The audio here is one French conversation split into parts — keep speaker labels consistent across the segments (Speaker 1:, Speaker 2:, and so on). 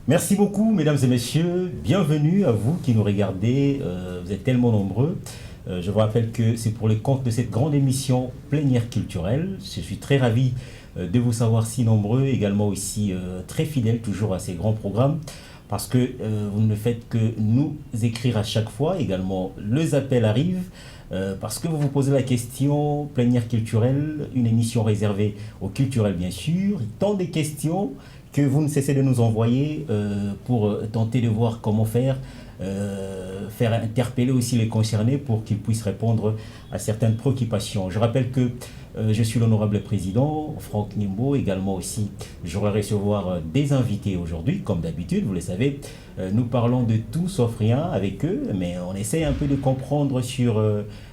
Speaker 1: Merci beaucoup, mesdames et messieurs. Bienvenue à vous qui nous regardez. Vous êtes tellement nombreux. Je vous rappelle que c'est pour le compte de cette grande émission plénière culturelle. Je suis très ravi de vous savoir si nombreux, également aussi très fidèles toujours à ces grands programmes, parce que vous ne faites que nous écrire à chaque fois. Également, les appels arrivent. Parce que vous vous posez la question, plénière culturelle, une émission réservée aux culturels bien sûr, tant de questions que vous ne cessez de nous envoyer pour tenter de voir comment faire interpeller aussi les concernés pour qu'ils puissent répondre à certaines préoccupations. Je rappelle que je suis l'honorable président, Franck Nimbo, également aussi, je vais recevoir des invités aujourd'hui, comme d'habitude, vous le savez. Nous parlons de tout sauf rien avec eux, mais on essaie un peu de comprendre sur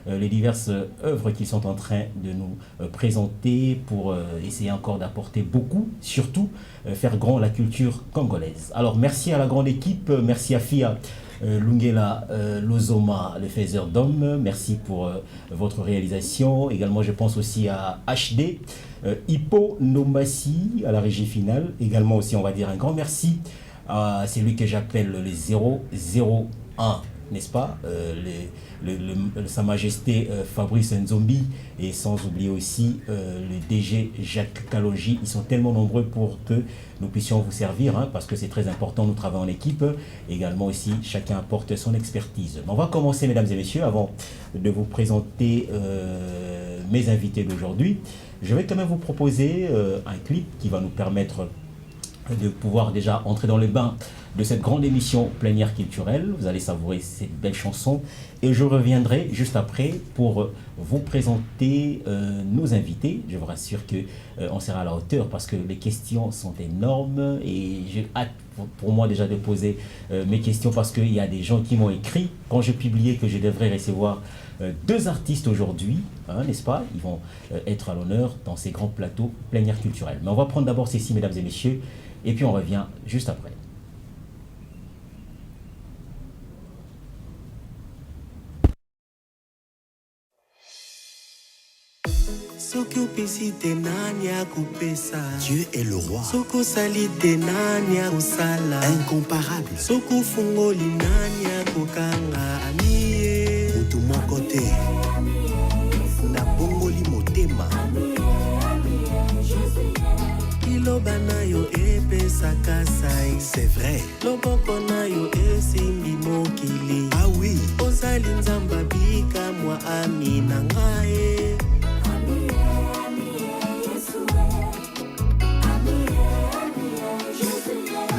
Speaker 1: les diverses œuvres qu'ils sont en train de nous présenter pour essayer encore d'apporter beaucoup, surtout faire grand la culture congolaise. Alors merci à la grande équipe, merci à FIA. Lungela Lozoma, le faiseur d'hommes, merci pour votre réalisation. Également, je pense aussi à HD, Hippo Nomasi à la régie finale. Également aussi, on va dire un grand merci à celui que j'appelle le 001, n'est-ce pas, Sa Majesté Fabrice Nzombi, et sans oublier aussi le DG Jacques Kalonji. Ils sont tellement nombreux pour que nous puissions vous servir, hein, parce que c'est très important, nous travaillons en équipe. Également aussi, chacun apporte son expertise. On va commencer, mesdames et messieurs, avant de vous présenter mes invités d'aujourd'hui. Je vais quand même vous proposer un clip qui va nous permettre de pouvoir déjà entrer dans le bain de cette grande émission plénière culturelle. Vous allez savourer cette belle chanson et je reviendrai juste après pour vous présenter nos invités. Je vous rassure qu'on sera à la hauteur parce que les questions sont énormes et j'ai hâte pour moi déjà de poser mes questions parce qu'il y a des gens qui m'ont écrit quand j'ai publié que je devrais recevoir deux artistes aujourd'hui, hein, n'est-ce pas? Ils vont être à l'honneur dans ces grands plateaux plénières culturels. Mais on va prendre d'abord ceci, mesdames et messieurs, et puis on revient juste après.
Speaker 2: Dieu est le roi, incomparable. Mutu moko te, na bongoli motema.
Speaker 3: Kiloba na yo epesaka sai.
Speaker 2: C'est vrai.
Speaker 3: Loboko na yo esimbi mokili.
Speaker 2: Ah oui.
Speaker 3: Ozali nzamba bika mwa ami na ngai.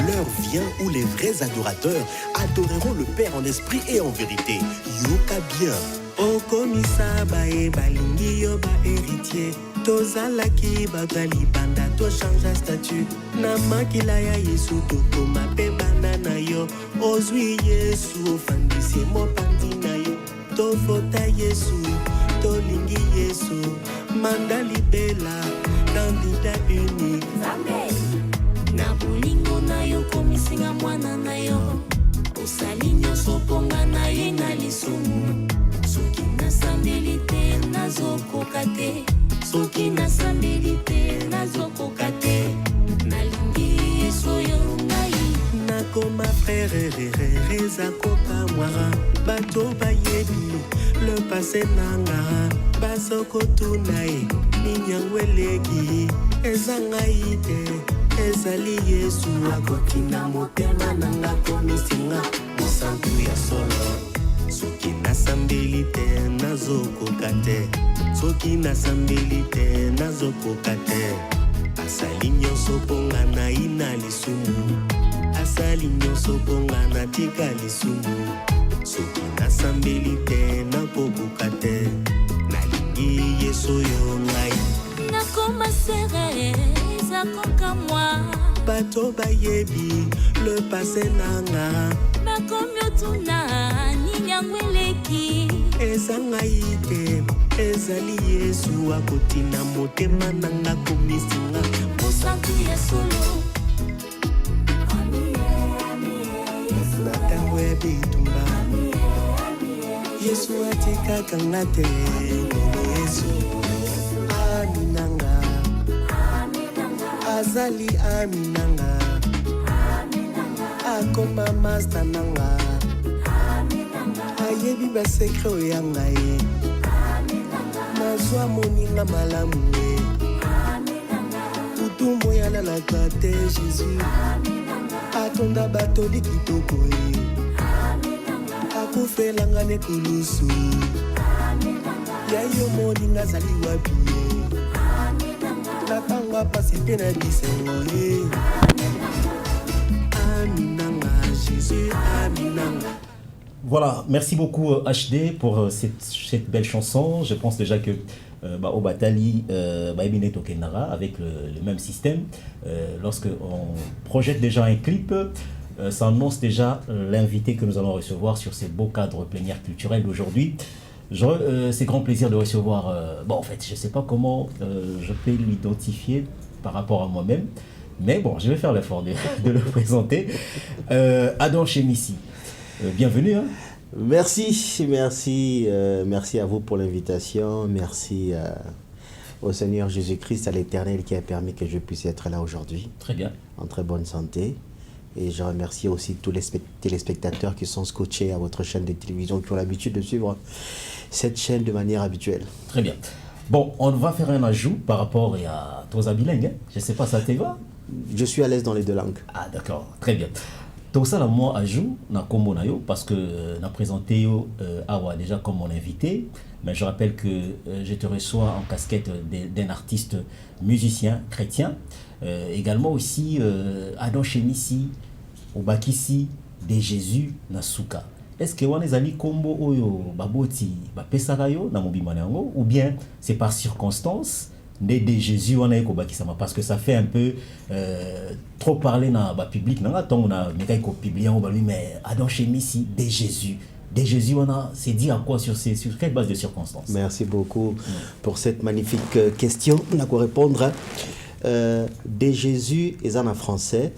Speaker 2: L'heure vient où les vrais adorateurs adoreront le Père en esprit et en vérité. Yoka bien.
Speaker 3: Okomisa bae balingi yo ba héritier. Tozalaki bagali banda to change statut. Na makila ya Yesu toto mape banana yo. Ozwi Yesu ofandisi mopandi na yo. Tofota Yesu, tolingi Yesu. Mandali bela, candidat unique.
Speaker 4: Na bolingo na yo komisinga mwana na yo. Osali nyonso ponga na ye na lisumu. Soki nasambeli te nazokoka te. Soki nasambeli te nazokoka te. Nalingi Yesu oyo ngai.
Speaker 3: Nakoma frère reza koka mwara. Bato bayebi le passé nanga. Basoko tunae ninyangweleki. Ezangai te. Ezali Yesu akotina motema nanga komisinga mosantu ya solo. Soki nasambeli te nazokoka te. Soki nasambeli te nazokoka te. Asali nyonso ponga na ina lisumu. Asali nyonso ponga na tika lisumu. Soki nasambeli te nakokoka te. Nalingi Yesu yo ngai.
Speaker 4: Nakoma sere zakoka mwa.
Speaker 3: Bato bayebi le passé nanga.
Speaker 4: Nakomi otuna ninyangweleki.
Speaker 3: Ezangai te. Ezali Yesu akotina motema nanga komisinga
Speaker 4: mosantu ya solo.
Speaker 3: Natango ya bitumba Yesu atikaka nga te. Yesu aminanga azali aminanga akoma master nanga ayebi basekre oya ngai nazwa moninga malamu kutu moyala na kate Jésus atonda batoli kitoko akufelanga ne kulusu yayo moninga zali wapi natangwa pasi pe na bisengo aminanga Jésus aminanga.
Speaker 1: Voilà, merci beaucoup HD pour cette belle chanson. Je pense déjà que Obatali Ebine Tokenara avec le même système. Lorsque on projette déjà un clip, ça annonce déjà l'invité que nous allons recevoir sur ces beaux cadres plénières culturels d'aujourd'hui. C'est grand plaisir de recevoir. En fait, je ne sais pas comment je peux l'identifier par rapport à moi-même, mais bon, je vais faire l'effort de le présenter. Adam Chemissi. Bienvenue. Hein.
Speaker 5: Merci à vous pour l'invitation. Merci au Seigneur Jésus-Christ, à l'Éternel qui a permis que je puisse être là aujourd'hui.
Speaker 1: Très bien.
Speaker 5: En très bonne santé. Et je remercie aussi tous les téléspectateurs qui sont scotchés à votre chaîne de télévision, qui ont l'habitude de suivre cette chaîne de manière habituelle.
Speaker 1: Très bien. Bon, on va faire un ajout par rapport à Toza bilingue. Je ne sais pas, ça te va?
Speaker 5: Je suis à l'aise dans les deux langues.
Speaker 1: Ah d'accord, très bien. Tout ça, moi, ajout, parce que je présenté Awa déjà comme mon invité, mais je rappelle que je te reçois en casquette d'un artiste musicien chrétien, également aussi Adam Chemissi, Obakisi, de Jésus Nasuka. Est-ce que vous avez combo oyo baboti bapesarayo na mobimanango ou bien c'est par circonstance de Jésus on a ekobakisama parce que ça fait un peu trop parler dans le public na tant on a publié mais Adam Chemissi de Jésus on a c'est dit à quoi sur quelle base de circonstances?
Speaker 5: Merci beaucoup pour cette magnifique question. On a quoi répondre. De Jésus et en français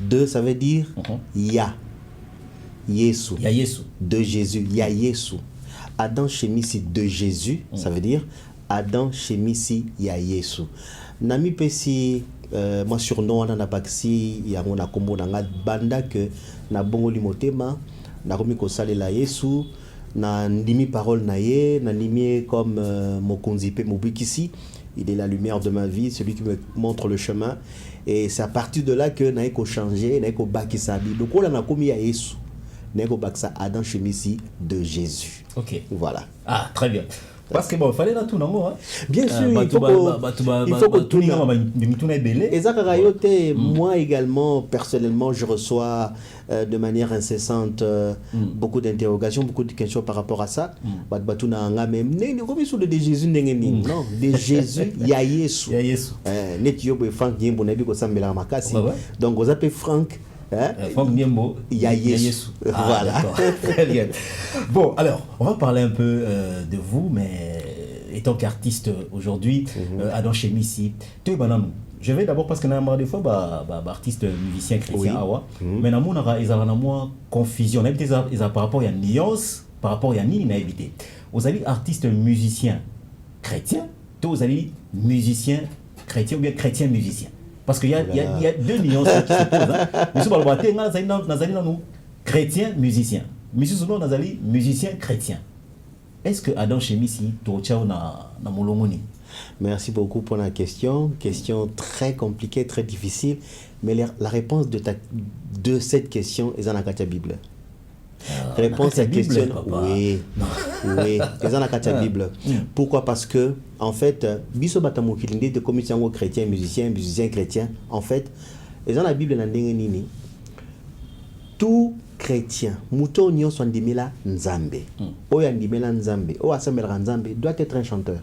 Speaker 5: deux ça veut dire ya Yesu.
Speaker 1: Ya Yesu.
Speaker 5: De Jésus, ya Yesu. Adam Chemissi de Jésus, ça veut dire Adam Chemissi ya Yesu. Nami pesi moi surnom on a baxi ya ngona kombo na banda que na bongoli motema na komi ko salela Yesu na ndimi parole na ye na ndimi comme mokonzi pe mobikisi. Il est la lumière de ma vie, celui qui me montre le chemin. Et c'est à partir de là que je vais changer, je vais bakisa. Donc on a commis à Yesu. Je vais bakisa Adam Chemissi de Jésus.
Speaker 1: Ok.
Speaker 5: Voilà.
Speaker 1: Ah, très bien. Parce que bon, il fallait là tout non.
Speaker 5: Bien sûr, il faut que tout et moi également, personnellement, je reçois de manière incessante beaucoup d'interrogations, beaucoup de questions par rapport à ça. Non, de Jésus, non, de Jésus, il y a Yesu. Donc, vous appelez Franck.
Speaker 1: Franck Niembo,
Speaker 5: Yesu. Voilà.
Speaker 1: Très bien. Bon, alors, on va parler un peu de vous, mais étant qu'artiste aujourd'hui, Adam Chemissi, je vais d'abord parce que nous avons des fois artiste musicien chrétien, mais nous avons confusion, par rapport à une nuance, par rapport à une évité. Vous avez artiste musicien chrétien, vous avez musicien chrétien ou bien chrétien musicien. Parce qu'il y a deux nuances qui se posent. Nous sommes chrétiens musiciens. Nous sommes musiciens chrétiens. Est-ce que Adam Chemissi na molongoni?
Speaker 5: Merci beaucoup pour la question. Question très compliquée, très difficile. Mais la réponse de cette question est dans la Bible. Réponse à la question, oui, c'est dans la Bible. Pourquoi? Parce que, en fait, biso batamo kilinde de commission chrétien, musicien chrétien, en fait, et dans la Bible, tout chrétien, mouton nyon son dimela nzambe, oya ndimela nzambe, o asambela nzambe doit être un chanteur.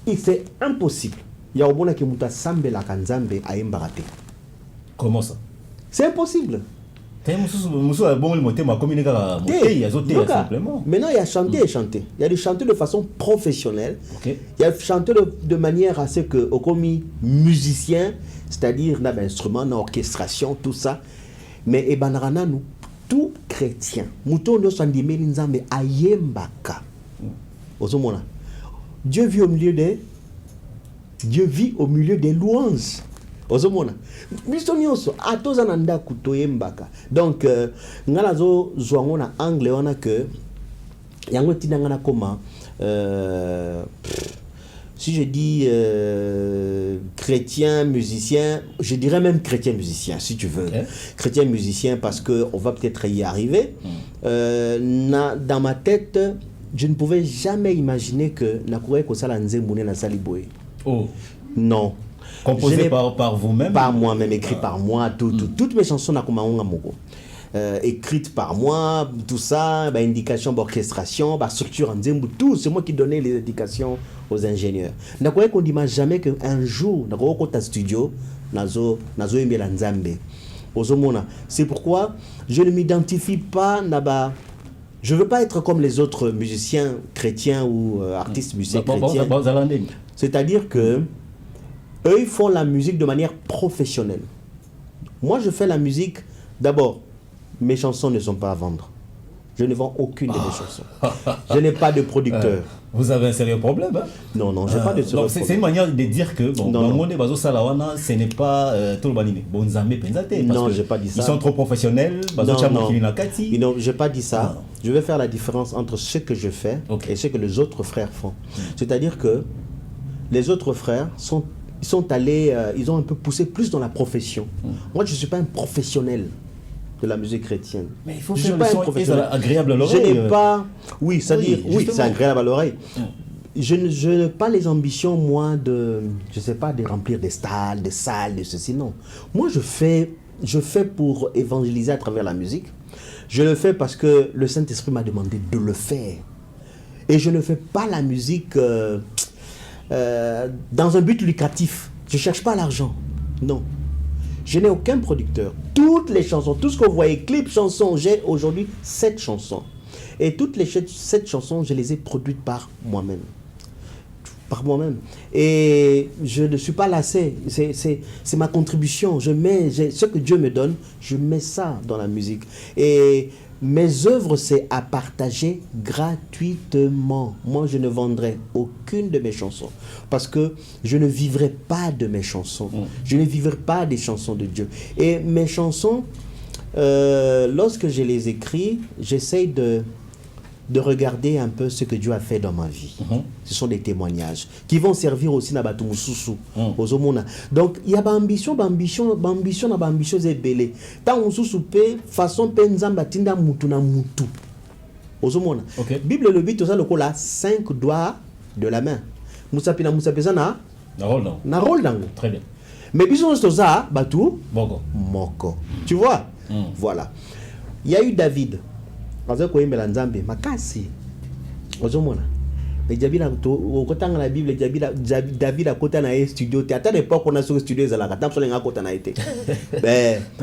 Speaker 5: Et c'est impossible. Il y a au moins que mouta sambela nzambe a embarate.
Speaker 1: Comment ça?
Speaker 5: C'est impossible.
Speaker 1: Maintenant,
Speaker 5: il y a chanter et chanter. Il y a de chanter de façon professionnelle. Il y a chanter de manière à ce que, au commis musicien, c'est-à-dire dans l'instrument, dans l'orchestration, tout ça. Mais nous, tout chrétien, mouton de son dimeli nzambe ayembaka. Dieu vit au milieu Dieu vit au milieu des louanges. Ozomona. Biso nyonso atoza na ndaku toyembaka. Donc ngala zo zwango na angle wana que yango tinanga na koma si je dis chrétien musicien, je dirais même chrétien musicien si tu veux. Okay. Chrétien musicien parce que on va peut-être y arriver. Dans ma tête, je ne pouvais jamais imaginer que na kouré ko sala nzembune na saliboé. Oh. Non.
Speaker 1: Composé par vous-même?
Speaker 5: Par moi-même, écrit par moi, toutes mes chansons na komaonga moko. Écrites par moi, tout ça, bah, indication d'orchestration, bah, structure en nzembu, tout, c'est moi qui donnais les indications aux ingénieurs. Nakoué qu'on dit jamais qu'un jour, nakoué qu'on studio, nazo embé la nzambe. C'est pourquoi je ne m'identifie pas naba. Je veux pas être comme les autres musiciens chrétiens ou artistes musiciens chrétiens. C'est-à-dire que eux, ils font la musique de manière professionnelle. Moi, je fais la musique, d'abord, mes chansons ne sont pas à vendre. Je ne vends aucune de mes chansons. Je n'ai pas de producteur.
Speaker 1: Vous avez un sérieux problème, hein?
Speaker 5: Non, je n'ai pas de sérieux problème.
Speaker 1: C'est une manière de dire que bon, ce n'est pas tout le banine. Non,
Speaker 5: je n'ai pas dit ça.
Speaker 1: Ils sont trop professionnels.
Speaker 5: Non, je n'ai pas dit ça. Je vais faire la différence entre ce que je fais et ce que les autres frères font. C'est-à-dire que les autres frères sont allés, ils ont un peu poussé plus dans la profession. Moi, je ne suis pas un professionnel de la musique chrétienne.
Speaker 1: Mais il faut faire le son agréable à l'oreille.
Speaker 5: Je n'ai pas... Oui, c'est-à-dire, oui, c'est agréable à l'oreille. Je n'ai pas les ambitions, moi, de... Je ne sais pas, de remplir des salles, de ceci, non. Moi, je fais pour évangéliser à travers la musique. Je le fais parce que le Saint-Esprit m'a demandé de le faire. Et je ne fais pas la musique dans un but lucratif. Je ne cherche pas l'argent. Non. Je n'ai aucun producteur. Toutes les chansons, tout ce que vous voyez, clips, chansons, j'ai aujourd'hui 7 chansons. Et toutes les 7 chansons, je les ai produites par moi-même. Par moi-même. Et je ne suis pas lassé. C'est ma contribution. Ce que Dieu me donne, je mets ça dans la musique. Et mes œuvres, c'est à partager gratuitement. Moi, je ne vendrai aucune de mes chansons. Parce que je ne vivrai pas de mes chansons. Je ne vivrai pas des chansons de Dieu. Et mes chansons, lorsque je les écris, j'essaye de regarder un peu ce que Dieu a fait dans ma vie. Ce sont des témoignages qui vont servir aussi na batu mususu aux homona. Donc il y a ambition c'est belé. Tant mususu pe façon pe nzamba tinda mutu na mutu. Aux homona. Bible le dit tout ça le cola 5 doigts de la main. Musapi na na rôle dango.
Speaker 1: Très bien.
Speaker 5: Mais biso to ça batu moko. Tu vois? Voilà. Il y a eu David. Azo koyembela nzambe makasi ozomona mais okotanga la Bible David akota na studio te ata l'époque on a sur studio ezalaka tant solenga kota na été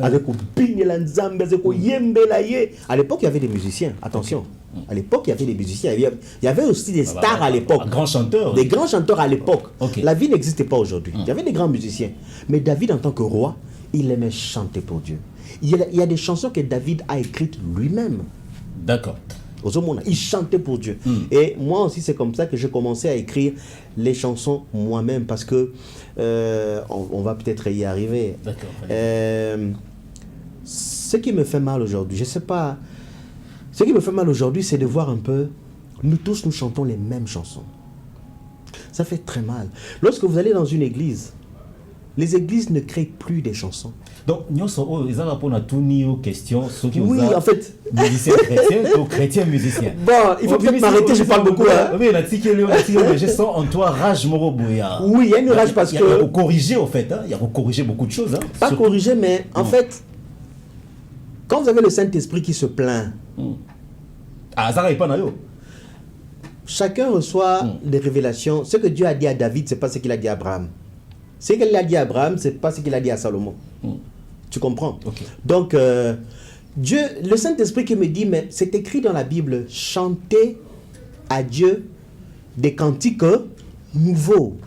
Speaker 5: avec binela nzambe avec koyembela ye. À l'époque il y avait des musiciens, attention. À l'époque il y avait des musiciens, il y avait aussi des stars à l'époque, des grands chanteurs à l'époque. La vie n'existait pas aujourd'hui. Il y avait des grands musiciens, mais David en tant que roi, il aimait chanter pour Dieu. Il y a des chansons que David a écrites lui-même.
Speaker 1: D'accord.
Speaker 5: Il chantait pour Dieu. Et moi aussi, c'est comme ça que j'ai commencé à écrire les chansons moi-même, parce que on va peut-être y arriver.
Speaker 1: D'accord.
Speaker 5: Ce qui me fait mal aujourd'hui, je sais pas. Ce qui me fait mal aujourd'hui, c'est de voir un peu. Nous tous, nous chantons les mêmes chansons. Ça fait très mal. Lorsque vous allez dans une église, les églises ne créent plus des chansons.
Speaker 1: Donc, nous avons répondu aux questions.
Speaker 5: Oui, en fait.
Speaker 1: Musicien chrétien ou chrétien musicien.
Speaker 5: Bon, il faut peut-être m'arrêter, je parle beaucoup.
Speaker 1: Oui, je sens en toi rage Moroboya.
Speaker 5: Oui, il y a une rage parce que.
Speaker 1: Il y a corriger, en fait. Il y a corriger beaucoup de choses.
Speaker 5: Pas corriger, mais en fait, quand vous avez le Saint-Esprit qui se plaint.
Speaker 1: Ah, ça n'arrive pas, non?
Speaker 5: Chacun reçoit des révélations. Ce que Dieu a dit à David, ce n'est pas ce qu'il a dit à Abraham. Ce qu'il a dit à Abraham, ce n'est pas ce qu'il a dit à Salomon. Tu comprends? Donc, Dieu, le Saint-Esprit qui me dit, mais c'est écrit dans la Bible, chantez à Dieu des cantiques nouveaux.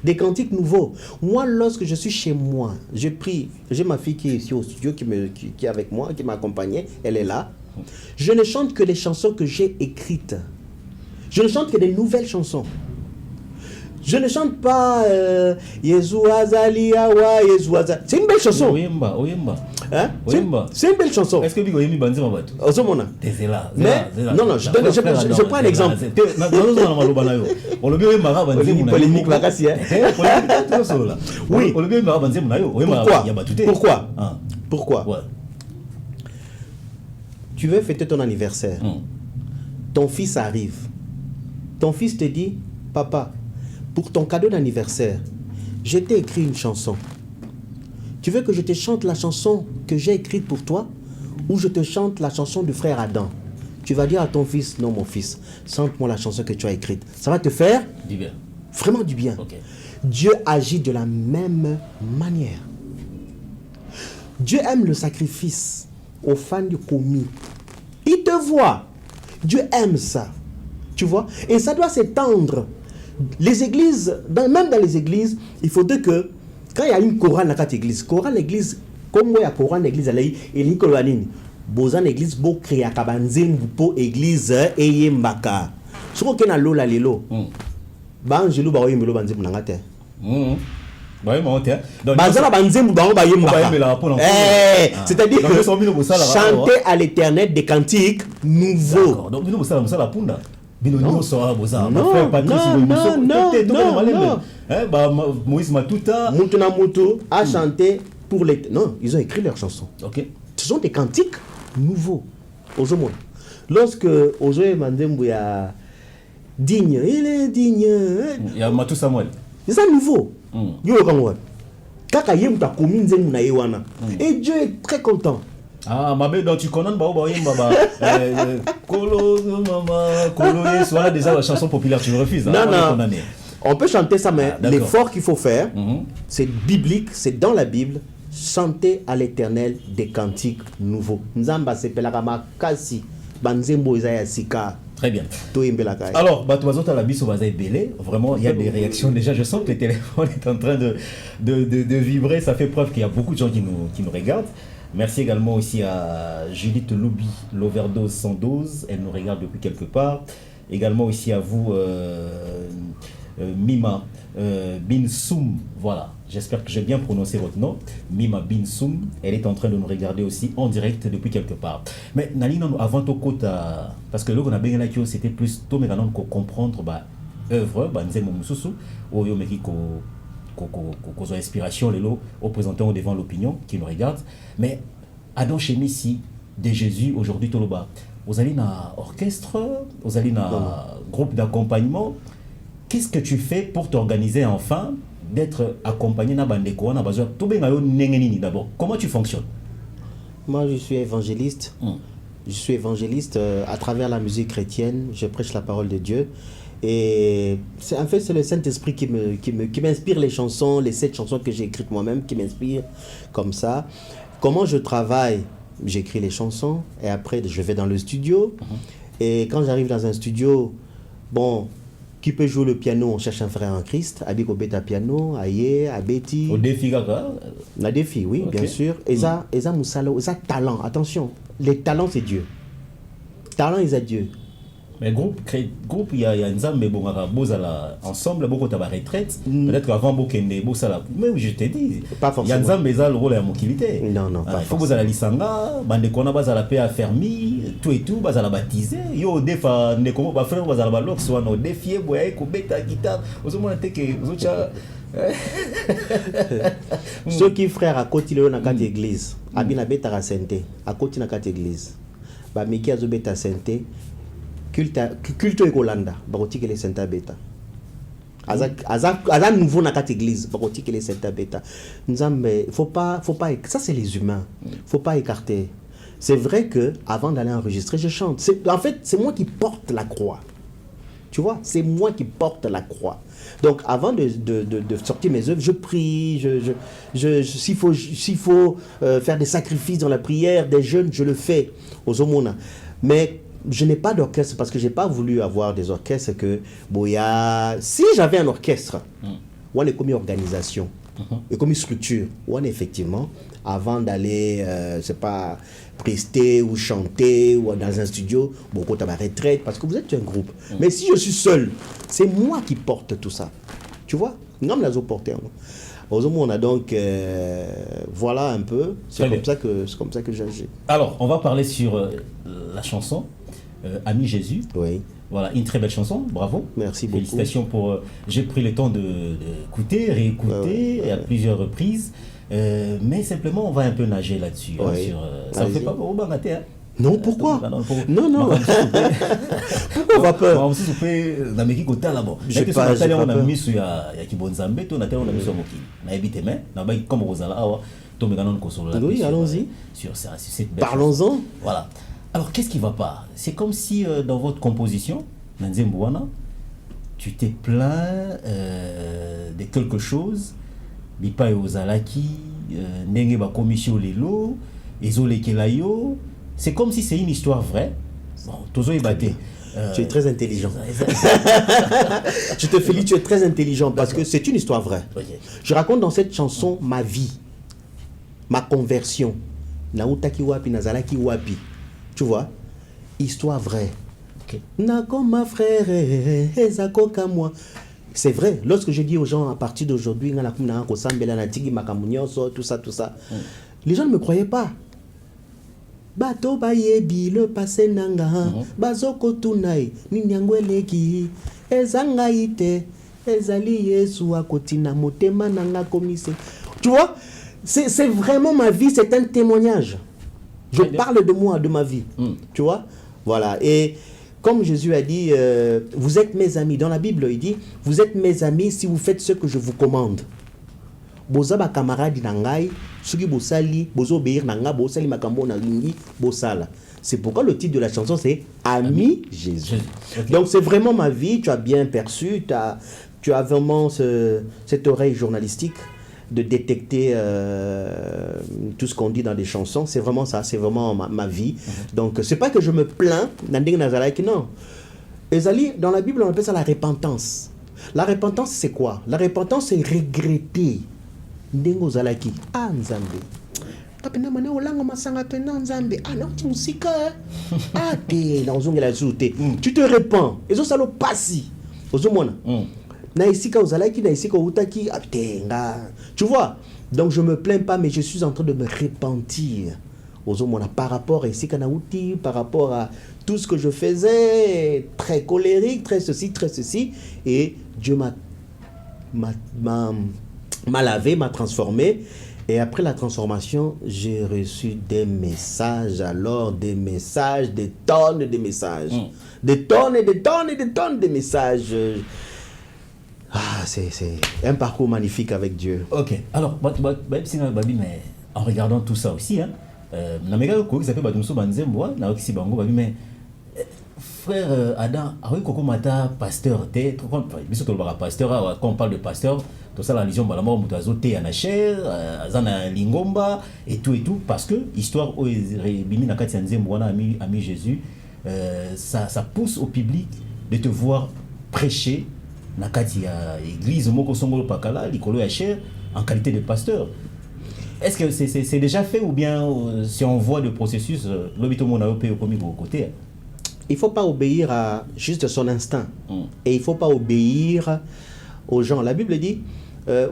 Speaker 5: Des cantiques nouveaux. Moi, lorsque je suis chez moi, je prie, j'ai ma fille qui est ici au studio, qui est avec moi, qui m'accompagnait, elle est là. Je ne chante que les chansons que j'ai écrites. Je ne chante que des nouvelles chansons. Je ne chante pas Yesu Azali Awa, Yesu Azali. C'est une belle chanson.
Speaker 1: Oyemba.
Speaker 5: Hein?
Speaker 1: Oyemba.
Speaker 5: C'est une belle chanson.
Speaker 1: Est-ce que Bigo Yemi Banzema Batu?
Speaker 5: Ozomona.
Speaker 1: C'est là.
Speaker 5: Mais, non, je prends un exemple. Polémique, Vakassi. Oui. Pourquoi? Tu veux fêter ton anniversaire. Ton fils arrive. Ton fils te dit, papa, pour ton cadeau d'anniversaire, je t'ai écrit une chanson. Tu veux que je te chante la chanson que j'ai écrite pour toi ou je te chante la chanson du frère Adam? Tu vas dire à ton fils, non mon fils, chante-moi la chanson que tu as écrite. Ça va te faire
Speaker 1: du bien.
Speaker 5: Vraiment du bien.
Speaker 1: Okay.
Speaker 5: Dieu agit de la même manière. Dieu aime le sacrifice aux fans du commis. Il te voit. Dieu aime ça. Tu vois? Et ça doit s'étendre. Les églises, même dans les églises, il faudrait que, quand il y a une chorale dans cette église, chorale l'église, comme moi, il y a chorale l'église, il y a une chorale. Bozan église, beau créer à Kabanzim, pour église, et yembaka. Ce qu'on a l'eau, la lelo. Banjelo, ba oyembelo, banzim, nangate. C'est-à-dire que chanter à l'éternel des cantiques nouveaux.
Speaker 1: Donc, non, Moïse Matuta
Speaker 5: a chanté pour les... Non, ils ont écrit leurs chansons.
Speaker 1: Okay.
Speaker 5: Ce sont des cantiques nouveaux. Lorsque Ozoé Mandembu a digne, il est digne.
Speaker 1: Il y a Matou Samuel.
Speaker 5: C'est ça nouveau. Et Dieu est très content.
Speaker 1: Ah, ma belle, donc tu connais voilà déjà la chanson populaire, tu le refuses.
Speaker 5: Non, non. On peut chanter ça, mais l'effort qu'il faut faire, c'est biblique, c'est dans la Bible. Chanter à l'Éternel des cantiques nouveaux. Nzamba sepelakama kasi banzembo izaya sika.
Speaker 1: Très bien. Alors, vraiment, il y a des réactions. Déjà, je sens que le téléphone est en train de vibrer. Ça fait preuve qu'il y a beaucoup de gens qui nous regardent. Merci également aussi à Judith Loubi, l'Overdose 112. Elle nous regarde depuis quelque part. Également aussi à vous, Mima Binsoum. Voilà. J'espère que j'ai bien prononcé votre nom. Mima Binsoum. Elle est en train de nous regarder aussi en direct depuis quelque part. Mais Nalina, avant tout kota, parce que là on a bien là c'était plus tout mais qu'on comprendre œuvre nzemo mususu oyo meki ko inspiration les lots représentant devant l'opinion qui nous regarde. Mais Adam Chemisi de Jésus aujourd'hui toloba. Vous allez na orchestre, vous allez na groupe d'accompagnement. Qu'est-ce que tu fais pour t'organiser enfin d'être accompagné na bandeko na bazo to benga yo nengeni d'abord? Comment tu fonctionnes?
Speaker 5: Moi je suis évangéliste. Je suis évangéliste à travers la musique chrétienne, je prêche la parole de Dieu. Et en fait, c'est le Saint-Esprit qui m'inspire les chansons, les 7 chansons que j'ai écrites moi-même, qui m'inspirent comme ça. Comment je travaille? J'écris les chansons et après je vais dans le studio. Et quand j'arrive dans un studio, bon, qui peut jouer le piano? On cherche un frère en Christ. Abiko beta piano, aye, abeti.
Speaker 1: Au défi gaga.
Speaker 5: La défi, oui, okay. Bien sûr. Eza musalo, eza talent. Attention, les talents c'est Dieu. Talent ils a Dieu.
Speaker 1: Mais groupe il y a Nzambe bongaka bozala ensemble beaucoup ta retraite. Peut-être qu'avant bokende bosala. Mais je te dis.
Speaker 5: Pas forcément.
Speaker 1: Il y a Nzambe za le rôle à mokilité.
Speaker 5: Non, pas
Speaker 1: il faut bozala lisanga, bande kona bazala pe affermi, tout et tout bazala baptisé. Yo defa ne comment ba frère bazala ba lok soit no défier boya ko beta guitare. Ozomona te que ozocha
Speaker 5: ceux qui frère à côté le na quatre église, abina beta ra santé, à côté na quatre église. Ba miki azo beta santé. Culte ekolanda bakoti que les saints beta aza nouveau na quatre église bakoti que les saints beta nzambe faut pas ça c'est les humains, faut pas écarter. C'est vrai que avant d'aller enregistrer je chante, en fait c'est moi qui porte la croix, tu vois, c'est moi qui porte la croix. Donc avant de sortir mes œuvres, je prie, s'il faut faire des sacrifices dans la prière, des jeûnes, je le fais aux homona. Mais je n'ai pas d'orchestre parce que je n'ai pas voulu avoir des orchestres que Boya. Si j'avais un orchestre, on est comme une organisation, et comme une structure, on est effectivement, avant d'aller, c'est pas prester ou chanter ou dans un studio, beaucoup à ma retraite, parce que vous êtes un groupe. Mais si je suis seul, c'est moi qui porte tout ça. Tu vois, nous on a porté. Heureusement, on a donc, voilà un peu, c'est comme ça que j'agis.
Speaker 1: Alors, on va parler sur la chanson, Ami Jésus.
Speaker 5: Oui.
Speaker 1: Voilà, une très belle chanson, bravo.
Speaker 5: Merci beaucoup.
Speaker 1: Félicitations pour... j'ai pris le temps d'écouter, réécouter à plusieurs reprises. Mais simplement, on va un peu nager là-dessus. Ça ne fait pas au Bangaté, hein.
Speaker 5: Non, pourquoi? Non. Pourquoi on va peur? Je n'ai pas peur. Oui, allons-y. Parlons-en.
Speaker 1: Voilà. Alors, qu'est-ce qui ne va pas? C'est comme si dans votre composition, Nanzembouana, tu t'es plaint de quelque chose, Bipa et Ozalaki, Nenge ba commission Lelo, Ezole Kelayo. C'est comme si c'est une histoire vraie. Bon, Tozo Ibate.
Speaker 5: Tu es très intelligent. Je te félicite, tu es très intelligent parce que c'est une histoire vraie. Okay. Je raconte dans cette chanson ma vie, ma conversion. Nautaki wapi, Nazalaki wapi. Tu vois, histoire vraie. Okay. Nako ma frère, ezako ka moi. C'est vrai, lorsque je dis aux gens à partir d'aujourd'hui, tout ça, les gens ne me croyaient pas. Bato bayebi le passé nanga, bazoko tunai, ninyangweleki, ezangaite, ezali yesu akotina motema nanga komise. Tu vois, c'est vraiment ma vie, c'est un témoignage. Je parle de moi, de ma vie. Tu vois, voilà. Et comme Jésus a dit, vous êtes mes amis. Dans la Bible, il dit, vous êtes mes amis si vous faites ce que je vous commande. Bozaba camarade nangai, sugi bosali, bozo beir nanga, bosali makambo na lingi, bosala. C'est pourquoi le titre de la chanson c'est Ami Jésus. Okay. Donc c'est vraiment ma vie, tu as bien perçu, tu as vraiment cette oreille journalistique de détecter tout ce qu'on dit dans des chansons. C'est vraiment ça, c'est vraiment ma vie. Donc c'est pas que je me plains, non. Ezali, dans la Bible on appelle ça la repentance. La repentance c'est quoi? La repentance c'est regretter. Ndengo zalaki nzambe tapena mana olanga masanga pena nzambe non tu musika te na ozongela zute tu te repens ezo salo pasi ozomona na isika ozalaki na isika utaki atenga tu vois. Donc je me plains pas mais je suis en train de me repentir ozomona par rapport à isika na uti, par rapport à tout ce que je faisais, très colérique, très ceci, et Dieu m'a lavé, m'a transformé. Et après la transformation, j'ai reçu des messages, des messages, des tonnes de messages. Des tonnes et des tonnes et des tonnes de messages. C'est un parcours magnifique avec Dieu.
Speaker 1: Ok, alors, mais en regardant tout ça aussi, frère Adam, pasteur, quand on parle de pasteur, tout ça la religion balamo mutazote anacher azana lingomba et tout parce que histoire bimi na kati nzembo ami Jésus, ça pousse au public de te voir prêcher na kati ya église moko songolo pakala likolo ya cher en qualité de pasteur. Est-ce que c'est déjà fait ou bien si on voit le processus l'obito mona européen comme au côté?
Speaker 5: Il faut pas obéir à juste son instinct et il faut pas obéir aux gens. La Bible dit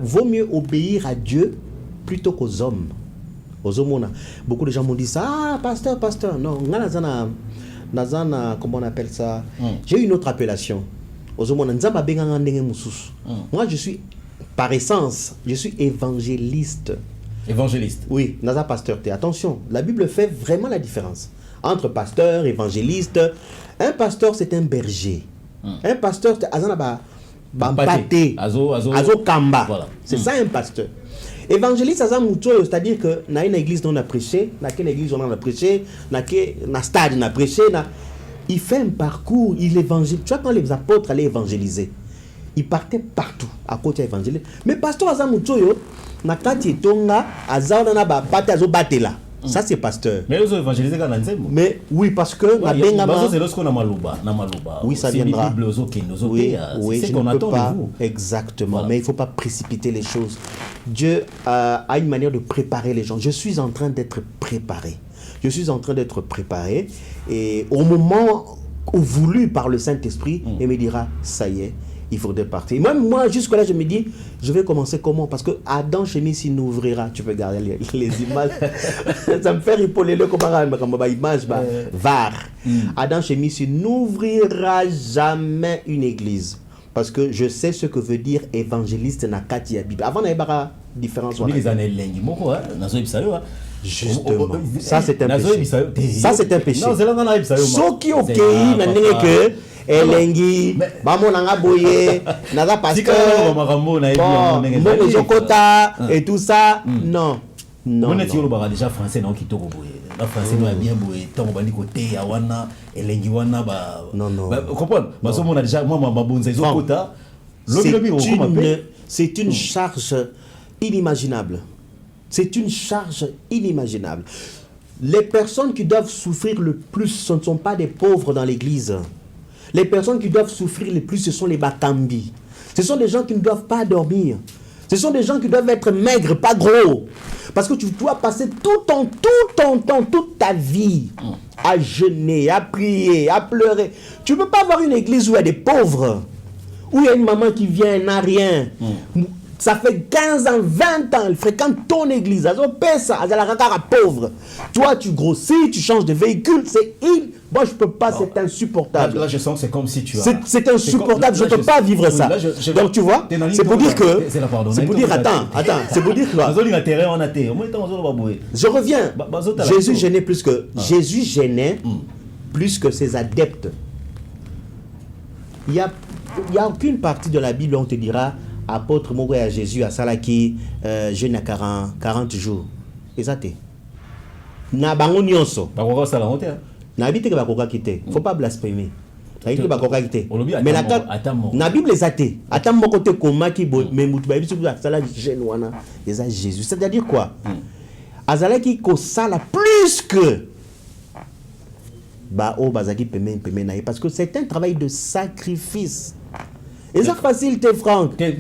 Speaker 5: vaut mieux obéir à Dieu plutôt qu'aux hommes. Aux hommes, beaucoup de gens m'ont dit ça, pasteur. Non, comment on appelle ça? J'ai une autre appellation. Aux hommes, moi je suis par essence, je suis évangéliste.
Speaker 1: Évangéliste.
Speaker 5: Oui, naza pasteur. Attention, la Bible fait vraiment la différence entre pasteur, évangéliste. Un pasteur c'est un berger. Un pasteur c'est azanaba Bampate, Azo Kamba. Voilà. C'est ça un pasteur. Évangéliste, c'est-à-dire que dans une église on a prêché, dans une église on a prêché, dans un stade on a prêché, il fait un parcours, il évangélise. Tu vois quand les apôtres allaient évangéliser, ils partaient partout à côté évangéliser. Mais pasteur Azamutoyo, na kati tonga azao na ba pate azo batela. Ça c'est pasteur.
Speaker 1: Mais ils ont évangélisé quand même.
Speaker 5: Mais oui parce que
Speaker 1: la c'est lorsqu'on a malouba.
Speaker 5: Oui ça viendra.
Speaker 1: Oui,
Speaker 5: c'est qu'on attend de vous. Exactement. Voilà. Mais il faut pas précipiter les choses. Dieu a une manière de préparer les gens. Je suis en train d'être préparé. Et au moment voulu par le Saint-Esprit, il me dira ça y est, il faudrait partir. Même moi, jusque-là, je me dis, je vais commencer comment? Parce que Adam Chemissi n'ouvrira. Tu peux regarder les images. Ça me fait ripoller le comme image. VAR. Adam Chemissi n'ouvrira jamais une église. Parce que je sais ce que veut dire évangéliste Nakati à Bible. Avant, on avait pas différence.
Speaker 1: Les années lengi moko
Speaker 5: justement. Ça, c'est un péché. Ça, c'est un péché.
Speaker 1: Non, c'est là qu'on arrive.
Speaker 5: Ce qui est ok, que elengi bamo nanga boye naza pasteur bon zokota et tout ça non
Speaker 1: on est déjà français non qui to boye la français no bien boye tant bandi côté ya wana elengi wana ba
Speaker 5: non
Speaker 1: comprendre parce que on a déjà moi mabonza zokota
Speaker 5: c'est une charge inimaginable. C'est une charge inimaginable. Les personnes qui doivent souffrir le plus, ce ne sont pas des pauvres dans l'église. Les personnes qui doivent souffrir le plus, ce sont les batambi. Ce sont des gens qui ne doivent pas dormir. Ce sont des gens qui doivent être maigres, pas gros. Parce que tu dois passer tout ton temps, toute ta vie à jeûner, à prier, à pleurer. Tu ne peux pas avoir une église où il y a des pauvres, où il y a une maman qui vient, elle n'a rien. Ça fait 15 ans, 20 ans, elle fréquente ton église. Elle a la pauvre. Toi, tu grossis, tu changes de véhicule. Moi, je ne peux pas, c'est insupportable.
Speaker 1: Là, je sens que c'est comme si tu as...
Speaker 5: C'est insupportable, je ne peux pas vivre ça. Donc, tu vois, c'est pour dire que... C'est pour dire, attends, c'est pour dire quoi? Je reviens. Jésus gênait plus que... Jésus gênait plus que ses adeptes. Il n'y a aucune partie de la Bible où on te dira... apôtre moko ya Jésus à salaki jeûne à 40 jours. Exacté. Na bango nyonso.
Speaker 1: Bakoka sala honte.
Speaker 5: Na bité que bakoka kité. Faut pas blasphémer. Ça dit bakoka kité. Mais na Bible exacté. Attends mon côté koma ki bo mais mutu ba biso sala jeûne wana. Eza Jésus. C'est-à-dire quoi? Azalaki ko sala plus que ba o bazaki peme na parce que c'est un travail de sacrifice. Et c'est facile, t'es franc. Donc tu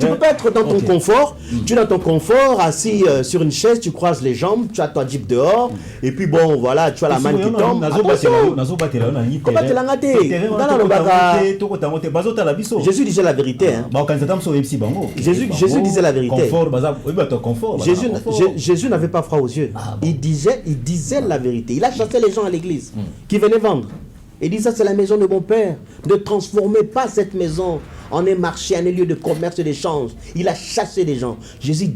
Speaker 5: peux pas être dans ton confort. Tu es dans ton confort, assis sur une chaise, tu croises les jambes, tu as ton jeep dehors, et puis bon, voilà, tu as la main qui tombe. Jésus disait la vérité. Jésus disait la vérité. Jésus n'avait pas froid aux yeux. Il disait la vérité. Il a chassé les gens à l'église qui venaient vendre. Il dit ça, c'est la maison de mon père. Ne transformez pas cette maison en un marché, en un lieu de commerce et d'échange. Il a chassé les gens. Jésus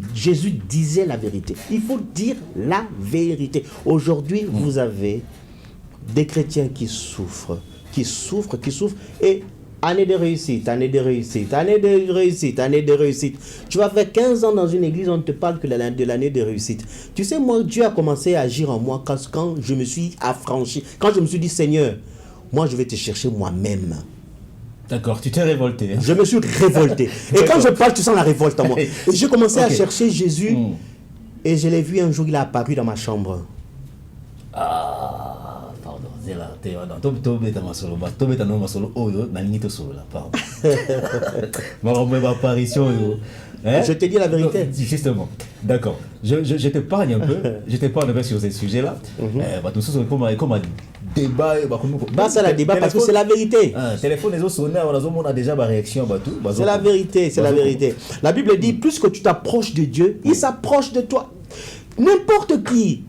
Speaker 5: disait la vérité. Il faut dire la vérité. Aujourd'hui, vous avez des chrétiens qui souffrent. Et année de réussite. Tu vas faire 15 ans dans une église, on ne te parle que de l'année de réussite. Tu sais, moi, Dieu a commencé à agir en moi quand je me suis affranchi. Quand je me suis dit, Seigneur, moi, je vais te chercher moi-même.
Speaker 1: D'accord, tu t'es révolté.
Speaker 5: Je me suis révolté. Et quand je parle, tu sens la révolte en moi. Et j'ai commencé à chercher Jésus. Et je l'ai vu un jour, il a apparu dans ma chambre.
Speaker 1: Ah, pardon.
Speaker 5: Je te dis la vérité.
Speaker 1: Justement. D'accord. Je te parle un peu sur ce sujet-là. Comme un débat.
Speaker 5: C'est la débat parce que c'est la vérité.
Speaker 1: Téléphone, on a déjà ma réaction.
Speaker 5: C'est la vérité, c'est la vérité. La Bible dit, plus que tu t'approches de Dieu, il s'approche de toi. N'importe qui,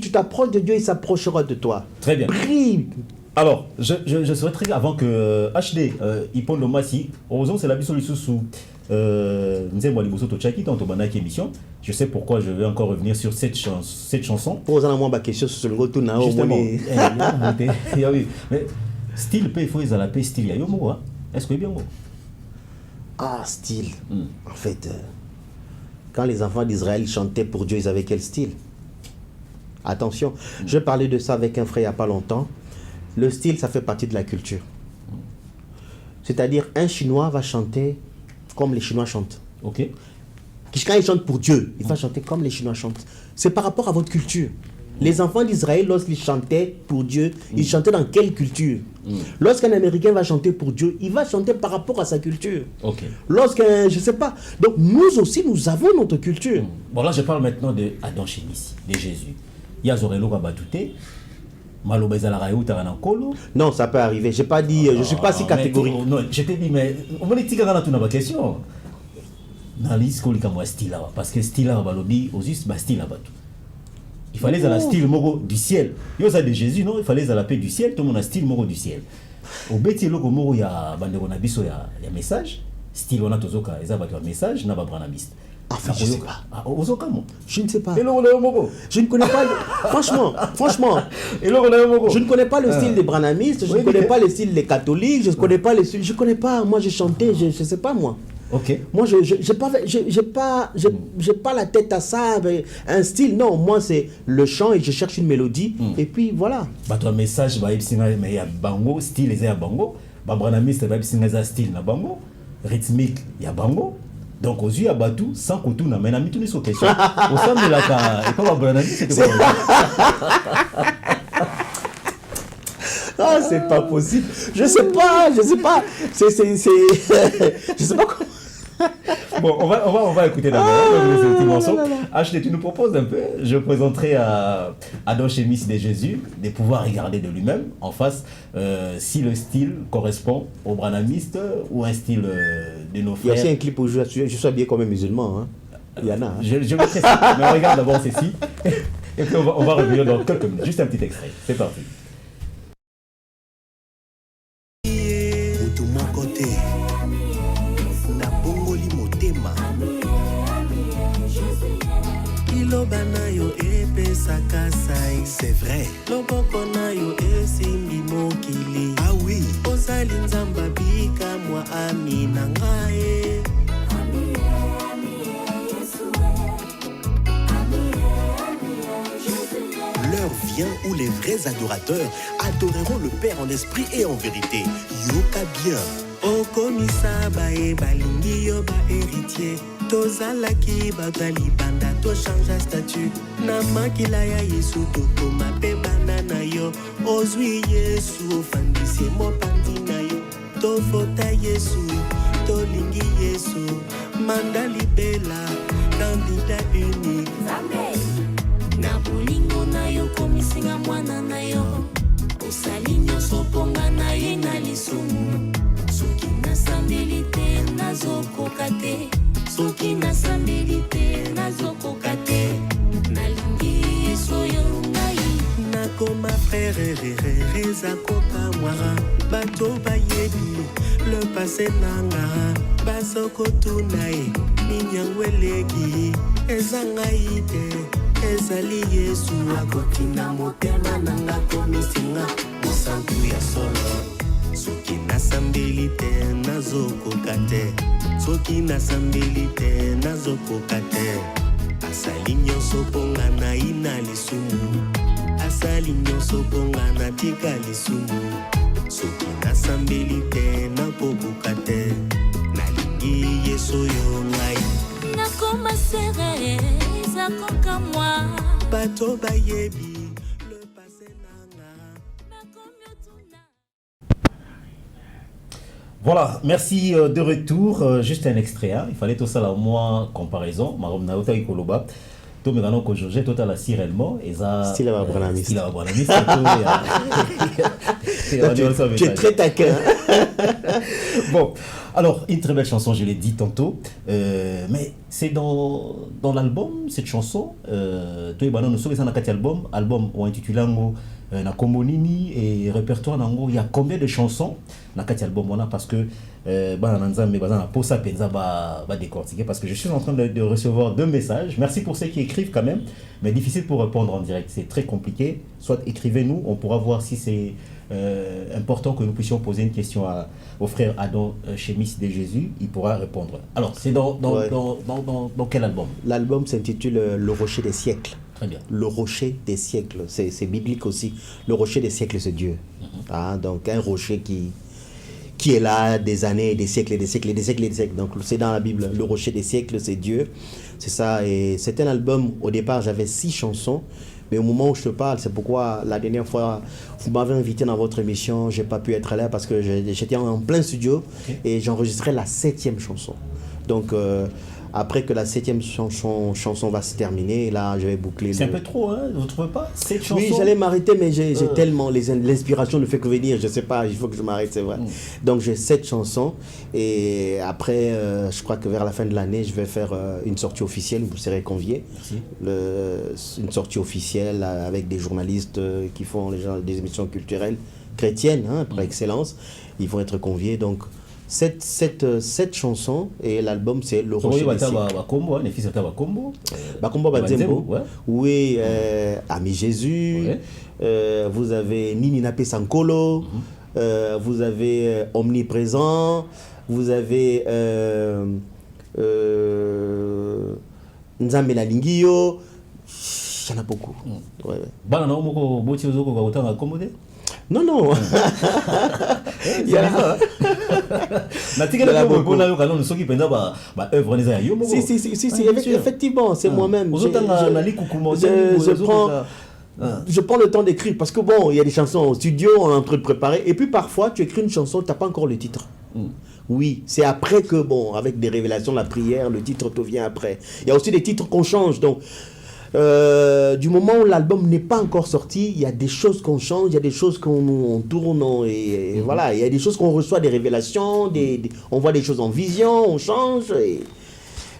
Speaker 5: tu t'approches de Dieu, il s'approchera de toi.
Speaker 1: Très bien.
Speaker 5: Prie.
Speaker 1: Alors, je souhaiterais avant que HD, il pose le massi, heureusement c'est la sous émission. Je sais pourquoi je vais encore revenir sur cette chanson.
Speaker 5: Posez-moi ma question sur le retour.
Speaker 1: Justement. Mais style, il faut la paix style. Est-ce que bien?
Speaker 5: Ah, style. En fait, quand les enfants d'Israël chantaient pour Dieu, ils avaient quel style? Attention, je parlais de ça avec un frère il n'y a pas longtemps. Le style, ça fait partie de la culture. C'est-à-dire, un Chinois va chanter comme les Chinois chantent.
Speaker 1: Ok.
Speaker 5: Quand il chante pour Dieu, il va chanter comme les Chinois chantent. C'est par rapport à votre culture. Les enfants d'Israël, lorsqu'ils chantaient pour Dieu, ils chantaient dans quelle culture? Lorsqu'un Américain va chanter pour Dieu, il va chanter par rapport à sa culture.
Speaker 1: Ok.
Speaker 5: Lorsqu'un, je ne sais pas. Donc, nous aussi, nous avons notre culture.
Speaker 1: Bon, là, je parle maintenant de Adam Chemissi, de Jésus. Il y a Zorelo Babatouté. Malobeza la rayo Tarankolo.
Speaker 5: Non, ça peut arriver. J'ai pas dit, je suis pas si catégorique.
Speaker 1: Non, je t'ai dit, mais on va dire que tu n'as pas question. Dans l'isque, il style là, parce que style là, balobi, au juste, style là, il fallait à la style moro du ciel. Il y a de Jésus, non, il fallait à la paix du ciel, tout le monde a style moro du ciel. Au bêtis, logo moro, il y a bandero nabiso, il y a message. Style, on a tozoka, il y a un message, n'a pas branamiste.
Speaker 5: Enfin, je sais pas. Je ne sais pas. Je ne connais pas. Franchement. Je ne connais pas le style des branamistes, je ne connais pas le style des catholiques, je ne connais pas les styles. Je ne connais pas. Moi, j'ai chanté, je ne sais pas, moi.
Speaker 1: Ok.
Speaker 5: Moi, j'ai pas la tête à ça, un style. Non, moi, c'est le chant et je cherche une mélodie. Et puis, voilà.
Speaker 1: Ton message, il y a bango, style, il y a bango. Branamiste, il y a style, na bango. Rythmique, il y a bango. Donc, aux yeux, il y a batou, sans que tout n'a pas mis sur question. Au sein de la et pas Branamiste, c'était quoi?
Speaker 5: Ah, c'est pas possible. Je sais pas. Je sais pas comment.
Speaker 1: Bon, on va écouter d'abord ce petit morceau. Ashley, tu nous proposes un peu. Je présenterai à Adam Chemis de Jésus de pouvoir regarder de lui-même en face si le style correspond au branamiste ou un style de nos frères.
Speaker 5: Il y a aussi un clip où je suis habillé comme un musulman. Hein. Il y en a. Hein.
Speaker 1: Je mettrai ça. Mais on regarde d'abord ceci. Et puis on va revenir dans quelques minutes. Juste un petit extrait. C'est parti.
Speaker 3: C'est vrai. Loboko na yo esimbi mokili. Ah oui. Ozali nzamba bika mwa amina ngae.
Speaker 2: L'heure vient où les vrais adorateurs adoreront le Père en esprit et en vérité. Yoka bien.
Speaker 3: Okomisa bae balingi yo ba héritier. Tozalaki bagali banda to change statut. Na makila ya Yesu toko mape banana yo. Ozwi Yesu ofandisi mopandi na yo. Tofota Yesu, tolingi Yesu. Mandali bela, candidat unique.
Speaker 4: Na bolingo na yo komisinga mwana na yo. Osali nyonso ponga na ye na lisumu. Soki nasambeli te nazokoka te. Soki nasambeli te nazokoka te. Nalingi Yesu yo ngai.
Speaker 3: Nakoma frère reza koka mwara. Bato bayebi le passé nanga. Basoko tunae minyangweleki. Ezangai te ezali Yesu. Akotina motema nanga komisinga. Mosantu ya solo. Soki nasambeli te nazokoka te. Soki nasambeli te nazokoka te. Asali nyonso ponga na ina lisumu. Asali nyonso ponga na tika lisumu. Soki nasambeli te nakokoka te. Nalingi Yesu yo ngai.
Speaker 4: Nakoma sere zakoka mwa.
Speaker 3: Bato bayebi le passé nanga.
Speaker 1: Voilà, merci de retour. Juste un extrait, hein. Il fallait tout ça là au moins comparaison. Marom Naota Ikoloba. Tout me gagnons que je total assis réellement. Et ça.
Speaker 5: Style à branamiste.
Speaker 1: Style à branamiste.
Speaker 5: Tu es très taquin.
Speaker 1: Bon, alors une très belle chanson, je l'ai dit tantôt. Mais c'est dans l'album, cette chanson. Toi et Banon, nous sommes dans un album ou intitulé na Komonini et répertoire nango. Il y a combien de chansons dans cet album parce que décortiquer parce que je suis en train de recevoir 2 messages. Merci pour ceux qui écrivent quand même, mais difficile pour répondre en direct, c'est très compliqué. Soit écrivez-nous, on pourra voir si c'est important que nous puissions poser une question au frère Adam Chemis de Jésus, il pourra répondre. Alors, c'est dans quel album? L'album
Speaker 5: s'intitule Le Rocher des siècles.
Speaker 1: Très bien.
Speaker 5: Le rocher des siècles, c'est biblique aussi. Le rocher des siècles, c'est Dieu. Donc un rocher qui est là des années, des siècles, des siècles, des siècles, des siècles. Donc c'est dans la Bible. Le rocher des siècles, c'est Dieu. C'est ça. Et c'était un album, au départ, j'avais 6 chansons. Mais au moment où je te parle, c'est pourquoi la dernière fois, vous m'avez invité dans votre émission, je n'ai pas pu être là parce que j'étais en plein studio et j'enregistrais la 7e chanson. Donc, après que la 7e chanson va se terminer, là, je vais boucler.
Speaker 1: C'est un peu trop, hein, vous ne trouvez pas? 7 chansons.
Speaker 5: Oui, j'allais m'arrêter, mais j'ai tellement l'inspiration ne fait que venir. Je sais pas, il faut que je m'arrête, c'est vrai. Donc j'ai 7 chansons et après, je crois que vers la fin de l'année, je vais faire une sortie officielle. Vous serez conviés. Une sortie officielle avec des journalistes qui font des émissions culturelles chrétiennes, hein, par excellence. Ils vont être conviés. Donc 7 chansons et l'album c'est Le Rocher des Cieux. Bakombo Banzembo. Oui, Ami Jésus. Vous avez Nini Nape Sankolo. Vous avez Omniprésent. Vous avez Nzambe Lingio. Il y en a beaucoup. Non, non. Effectivement, c'est moi-même. Je prends le temps d'écrire parce que bon, il y a des chansons au studio, on est en train de préparer. Et puis parfois, tu écris une chanson, tu n'as pas encore le titre. Oui, c'est après que, bon, avec des révélations, la prière, le titre te vient après. Il y a aussi des titres qu'on change. Donc, du moment où l'album n'est pas encore sorti, il y a des choses qu'on change, il y a des choses qu'on tourne et voilà, il y a des choses qu'on reçoit, des révélations, on voit des choses en vision, on change et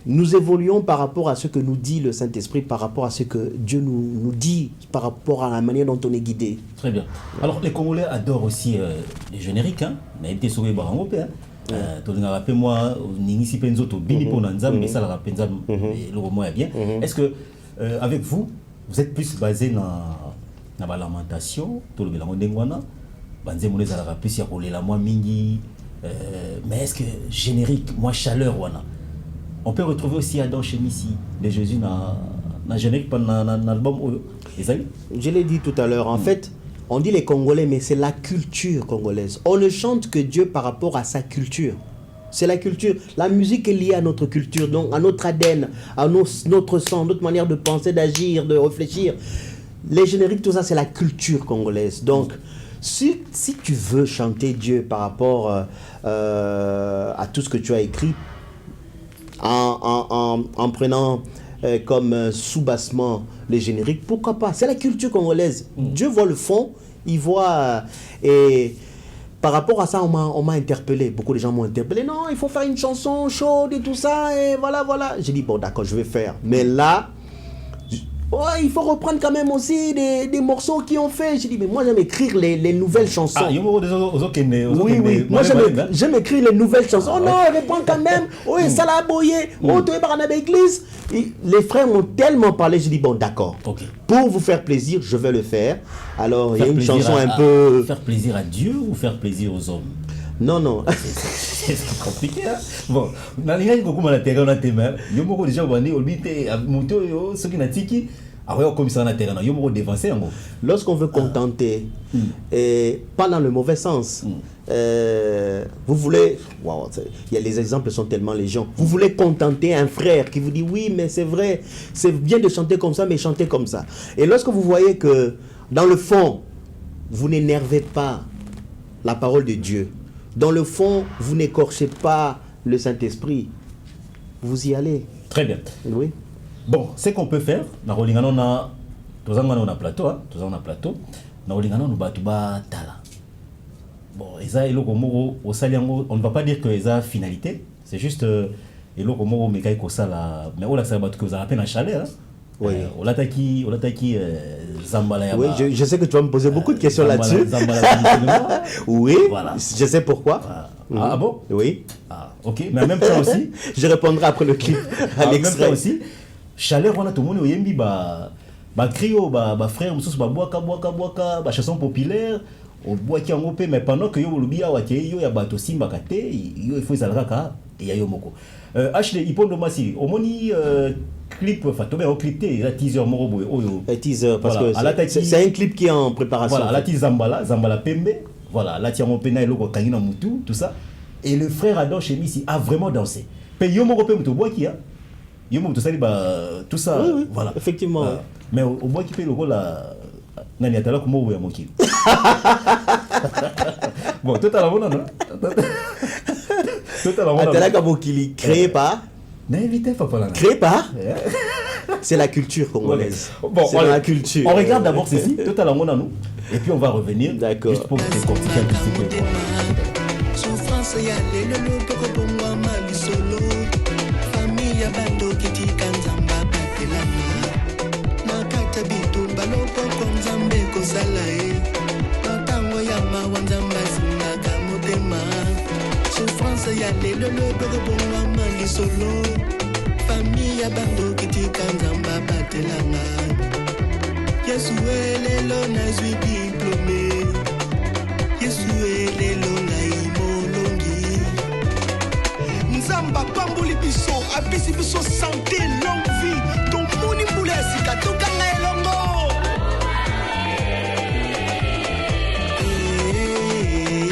Speaker 5: nous évoluons par rapport à ce que nous dit le Saint-Esprit, par rapport à ce que Dieu nous dit, par rapport à la manière dont on est guidé.
Speaker 1: Très bien. Alors les Congolais adorent aussi les génériques, hein. Rappelez-moi, est-ce que avec vous, vous êtes plus basé dans la lamentation, mais est-ce que générique, moi chaleur, on peut retrouver aussi Adam Chemisi, de Jésus dans générique, dans l'album.
Speaker 5: Je l'ai dit tout à l'heure, en fait, on dit les Congolais, mais c'est la culture congolaise. On ne chante que Dieu par rapport à sa culture. C'est la culture. La musique est liée à notre culture, donc à notre ADN, à notre sang, notre manière de penser, d'agir, de réfléchir. Les génériques, tout ça, c'est la culture congolaise. Donc, si tu veux chanter Dieu par rapport à tout ce que tu as écrit, en prenant comme sous-bassement les génériques, pourquoi pas? C'est la culture congolaise. Dieu voit le fond, il voit... et par rapport à ça, on m'a interpellé. Beaucoup de gens m'ont interpellé. Non, il faut faire une chanson chaude et tout ça. Et voilà. J'ai dit, bon, d'accord, je vais faire. Mais là, il faut reprendre quand même aussi des morceaux qui ont fait. J'ai dit, mais moi, j'aime écrire les nouvelles chansons. Oui. Moi, j'aime écrire les nouvelles chansons. Oh non, reprends quand même. Oui, ça l'a aboyé. Oh, tu es par la église. Les frères m'ont tellement parlé. J'ai dit, bon, d'accord. Okay. Pour vous faire plaisir, je vais le faire. Alors, il y a une chanson un peu...
Speaker 1: Faire plaisir à Dieu ou faire plaisir aux hommes?
Speaker 5: Non.
Speaker 1: C'est compliqué, hein? Bon,
Speaker 5: lorsqu'on veut contenter, pas dans le mauvais sens, vous voulez, les exemples sont tellement légion, vous voulez contenter un frère qui vous dit oui, mais c'est vrai, c'est bien de chanter comme ça, mais chanter comme ça. Et lorsque vous voyez que dans le fond, vous n'énervez pas la parole de Dieu, dans le fond, vous n'écorchez pas le Saint-Esprit, vous y allez.
Speaker 1: Très bien.
Speaker 5: Oui.
Speaker 1: Bon, ce qu'on peut faire, on a plateau, on a plateau, on bon, on ne va pas dire que les a finalité, c'est juste mais on a à peine à chaleur.
Speaker 5: Oui.
Speaker 1: On l'attaque Zambala.
Speaker 5: Oui, je sais que tu vas me poser beaucoup de questions là-dessus. Oui, voilà. Je sais pourquoi.
Speaker 1: Ah bon?
Speaker 5: Oui.
Speaker 1: Ah, ok, mais en même temps aussi.
Speaker 5: Je répondrai après le clip.
Speaker 1: En même temps aussi, chaleur, on a tout le monde yembi crio, frère, chanson populaire, on boit qui en opé, mais pendant que yo lubia wa yo ya bato simba kate, yo il faut zalaka et ya yo moko. Ashley ipondo masi, omoni clip, enfin, tu as clipé, la teaser morobo.
Speaker 5: Teaser, parce voilà, que c'est un clip qui est en préparation.
Speaker 1: Voilà, la teaser Zambala Pembe, voilà, la tiamo pena et logo Kangina Moutou, tout ça. Et le frère Adam Chemisi a vraiment dansé. Mais yo morobo Moutou bois qui a yo moutou sali tout ça,
Speaker 5: oui,
Speaker 1: voilà.
Speaker 5: Effectivement.
Speaker 1: Mais au bois qui fait le rôle là, nani atala kumo ou ya moki. Bon, tout à la bonne, non?
Speaker 5: Atala Kamokili, créé par
Speaker 1: N'invitez pas Papa Lana.
Speaker 5: Créé par c'est la culture congolaise.
Speaker 1: Bon,
Speaker 5: c'est la culture.
Speaker 1: On regarde d'abord ceci, tout à l'heure on a nous, et puis on va revenir.
Speaker 5: D'accord.
Speaker 1: Juste pour décortiquer un petit peu.
Speaker 3: Souffrance ya lelo poko bongwa mali solo. Famille ya bando kiti kanzamba batelama. Makata bitumba lopo konzambe kosala e. Matango ya mawanzamba simaka motema. Souffrance ya lelo poko bongwa mali solo. Famille ya bando kiti kanzamba batelama. Yesu lelo nazwi diplômé. Yesu lelo Nzamba pamboli biso apesi biso santé longue vie ton moni mbula sika tokanga elongo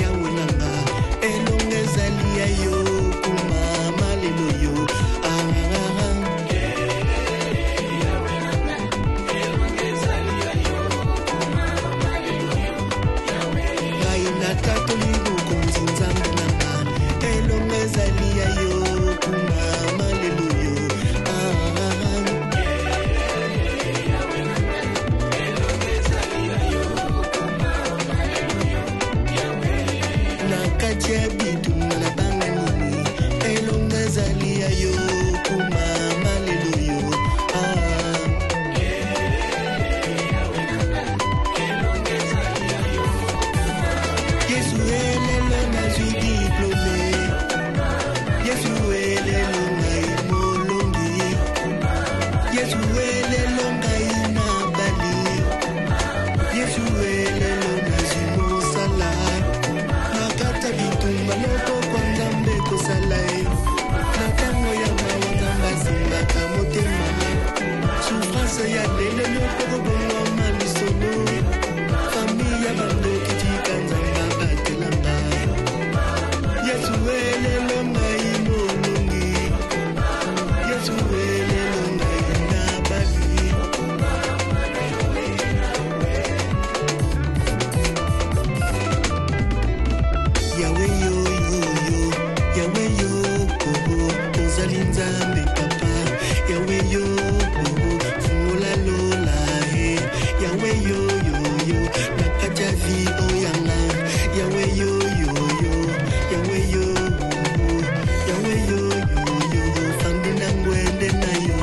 Speaker 3: yawe nanga elongo ezali ya yo kumama lelo yo ngai natatoli bokonzi nzambe nanga elongo ezali ya yo kumama lelo yo na kati ya bitumba na banga nini elongo ezali ya yo kumama lelo yo Yesu elelo nazwi diplômé Yesu elelo ngai molongi Yesu elelo ngai na bali Yesu elelo nazwi mosala nakata bitumba loko kwa nzambe kosala ye na ntango ya mawa nzambe asimbaka motema souffrance ya lelo loko kobongwama lisolo famille ya bandoki tika nzambe abatelanga Yesu elelo ngai molongi Yesu elelo ngai na bali Yawe yo yo yo Yawe yo ozali nzambe papa Yawe yo fungula lola he Yawe yo yo yo nakati ya vie oyanga Yawe yo yo yo Yawe yo Yawe yo yo yo fandi na ngwende na yo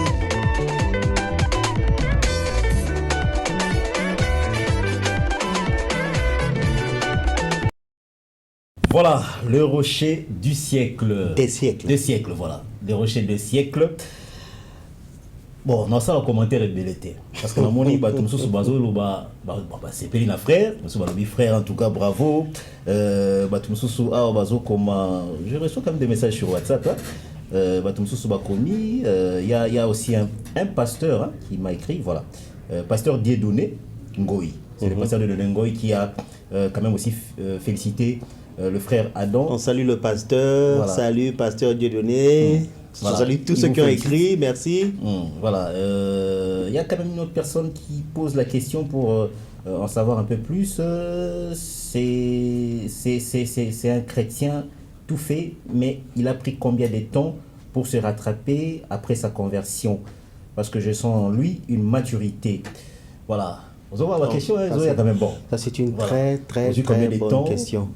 Speaker 1: Voilà, le rocher du siècle.
Speaker 5: Des siècles.
Speaker 1: Des siècles, voilà. Le rocher des siècles. Bon, non, ça, le commentaire est belleté. Parce que la monnaie, tout le monde, c'est Péline la frère, mes frères, en tout cas, bravo. Tout le monde, je reçois quand même des messages sur WhatsApp. Tout le monde, il y a aussi un pasteur qui m'a écrit, voilà. Pasteur Dieudonné Ngoï. C'est le pasteur Dieudonné Ngoï qui a quand même aussi félicité le frère Adam.
Speaker 5: On salue le pasteur,
Speaker 1: Voilà.
Speaker 5: salut pasteur Dieudonné.
Speaker 1: Voilà.
Speaker 5: On salue tous
Speaker 1: Il
Speaker 5: ceux
Speaker 1: vous
Speaker 5: qui ont
Speaker 1: félicite.
Speaker 5: écrit, merci.
Speaker 1: Voilà, il y a quand même une autre personne qui pose la question pour en savoir un peu plus. C'est un chrétien tout fait, mais il a pris combien de temps pour se rattraper après sa conversion? Parce que je sens en lui une maturité. Voilà. Vous avez la question, hein, il y a quand même bon.
Speaker 5: Ça, c'est une
Speaker 1: Voilà.
Speaker 5: très, très,
Speaker 1: Vous avez combien
Speaker 5: très
Speaker 1: de
Speaker 5: bonne
Speaker 1: temps?
Speaker 5: question.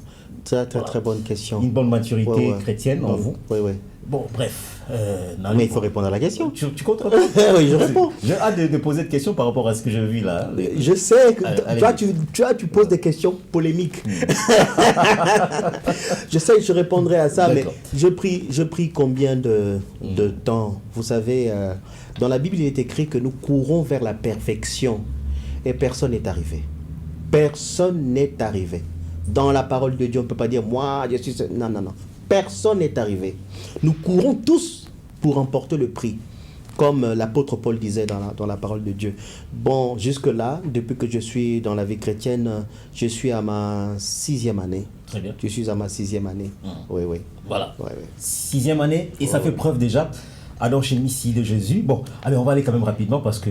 Speaker 5: Très, très,
Speaker 1: Voilà.
Speaker 5: très bonne question.
Speaker 1: Une bonne maturité
Speaker 5: Ouais, ouais.
Speaker 1: chrétienne en vous.
Speaker 5: Oui, oui.
Speaker 1: Bon, bref.
Speaker 5: Mais il faut répondre à la question.
Speaker 1: Tu comptes répondre?
Speaker 5: Oui, je réponds.
Speaker 1: J'ai hâte de poser de questions par rapport à ce que je vis là.
Speaker 5: Je sais que
Speaker 1: Allez,
Speaker 5: tu poses des questions polémiques. Je sais que je répondrai à ça, mais
Speaker 1: D'accord.
Speaker 5: je prie combien de temps? Vous savez, dans la Bible, il est écrit que nous courons vers la perfection et personne n'est arrivé. Personne n'est arrivé. Dans la parole de Dieu, on ne peut pas dire moi, je suis... Non, non, non. Personne n'est arrivé. Nous courons tous pour remporter le prix. Comme l'apôtre Paul disait dans la parole de Dieu. Bon, jusque-là, depuis que je suis dans la vie chrétienne, je suis à ma 6e année.
Speaker 1: Très bien.
Speaker 5: Je suis à ma 6e année. Oui, oui.
Speaker 1: Voilà.
Speaker 5: Ouais, ouais.
Speaker 1: 6e année, et ça fait preuve déjà à l'enchaînement de Jésus. Bon, allez, on va aller quand même rapidement parce que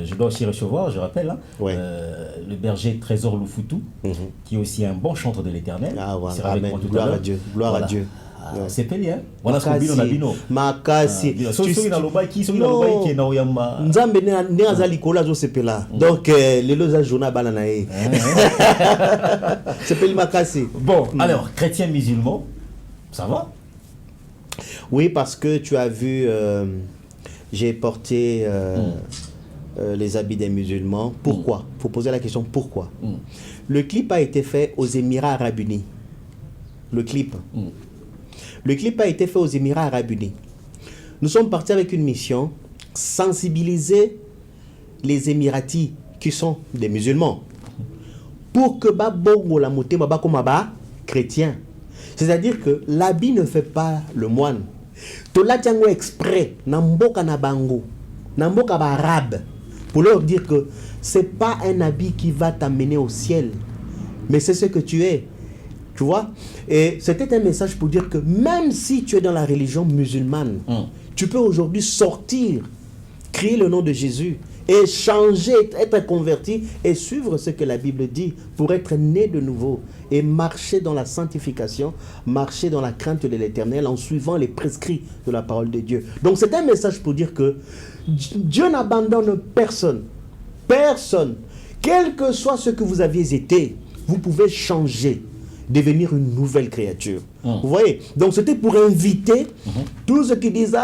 Speaker 1: je dois aussi recevoir, je rappelle, hein,
Speaker 5: Ouais.
Speaker 1: le berger Trésor Lufutu,
Speaker 5: Mhm.
Speaker 1: qui est aussi un bon chanteur de l'Éternel.
Speaker 5: Ah,
Speaker 1: Il
Speaker 5: voilà.
Speaker 1: sera avec
Speaker 5: Amen.
Speaker 1: moi tout à
Speaker 5: Gloire
Speaker 1: l'heure.
Speaker 5: à Dieu. Gloire à
Speaker 1: Voilà.
Speaker 5: Dieu.
Speaker 1: c'est payé. Voilà ce qu'on dit dans la bino.
Speaker 5: Makasi.
Speaker 1: Soki na loba ki na oyamba.
Speaker 5: Nzambe ne azali kola zo sepela. Donc lelo za jona bana na ye. Sepeli makasi.
Speaker 1: Bon, alors chrétien musulman, ça va?
Speaker 5: Oui, parce que tu as vu, j'ai porté les habits des musulmans. Pourquoi? Il faut poser la question pourquoi. Le clip a été fait aux Émirats Arabes Unis. Le clip a été fait aux Émirats Arabes Unis. Nous sommes partis avec une mission, sensibiliser les Émiratis qui sont des musulmans pour que Babongo la moté baba comme chrétien. C'est-à-dire que l'habit ne fait pas le moine. Tola tiango exprès namboka na bango, namboka ba arabe, pour leur dire que c'est pas un habit qui va t'amener au ciel, mais c'est ce que tu es. Tu vois? Et c'était un message pour dire que même si tu es dans la religion musulmane, tu peux aujourd'hui sortir, crier le nom de Jésus et changer, être converti et suivre ce que la Bible dit pour être né de nouveau et marcher dans la sanctification, marcher dans la crainte de l'Éternel en suivant les prescrits de la parole de Dieu. Donc c'est un message pour dire que Dieu n'abandonne personne. Personne. Quel que soit ce que vous aviez été, vous pouvez changer, devenir une nouvelle créature. Vous voyez? Donc c'était pour inviter tous ceux qui disent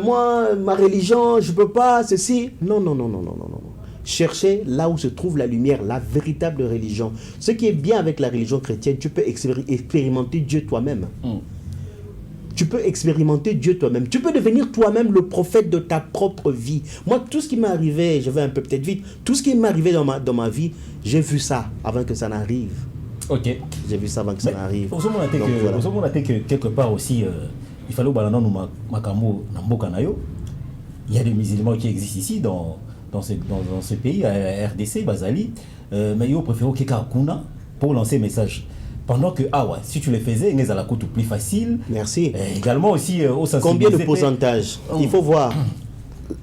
Speaker 5: moi, ma religion, je ne peux pas, ceci. Non. Cherchez là où se trouve la lumière, la véritable religion. Ce qui est bien avec la religion chrétienne, tu peux expérimenter Dieu toi-même. Tu peux expérimenter Dieu toi-même. Tu peux devenir toi-même le prophète de ta propre vie. Moi, tout ce qui m'est arrivé, je vais un peu peut-être vite, tout ce qui m'est arrivé dans ma vie, j'ai vu ça avant que ça n'arrive.
Speaker 1: Ok.
Speaker 5: J'ai vu ça avant que ça n'arrive.
Speaker 1: Au moment que quelque part aussi, il fallait il y a des musulmans qui existent ici dans ce pays, à RDC, Bazali, mais ils préfèrent Kekakuna pour lancer message. Pendant que, si tu le faisais, il y a la coûte plus facile.
Speaker 5: Merci.
Speaker 1: Également aussi, au
Speaker 5: combien de pourcentage? Il faut voir.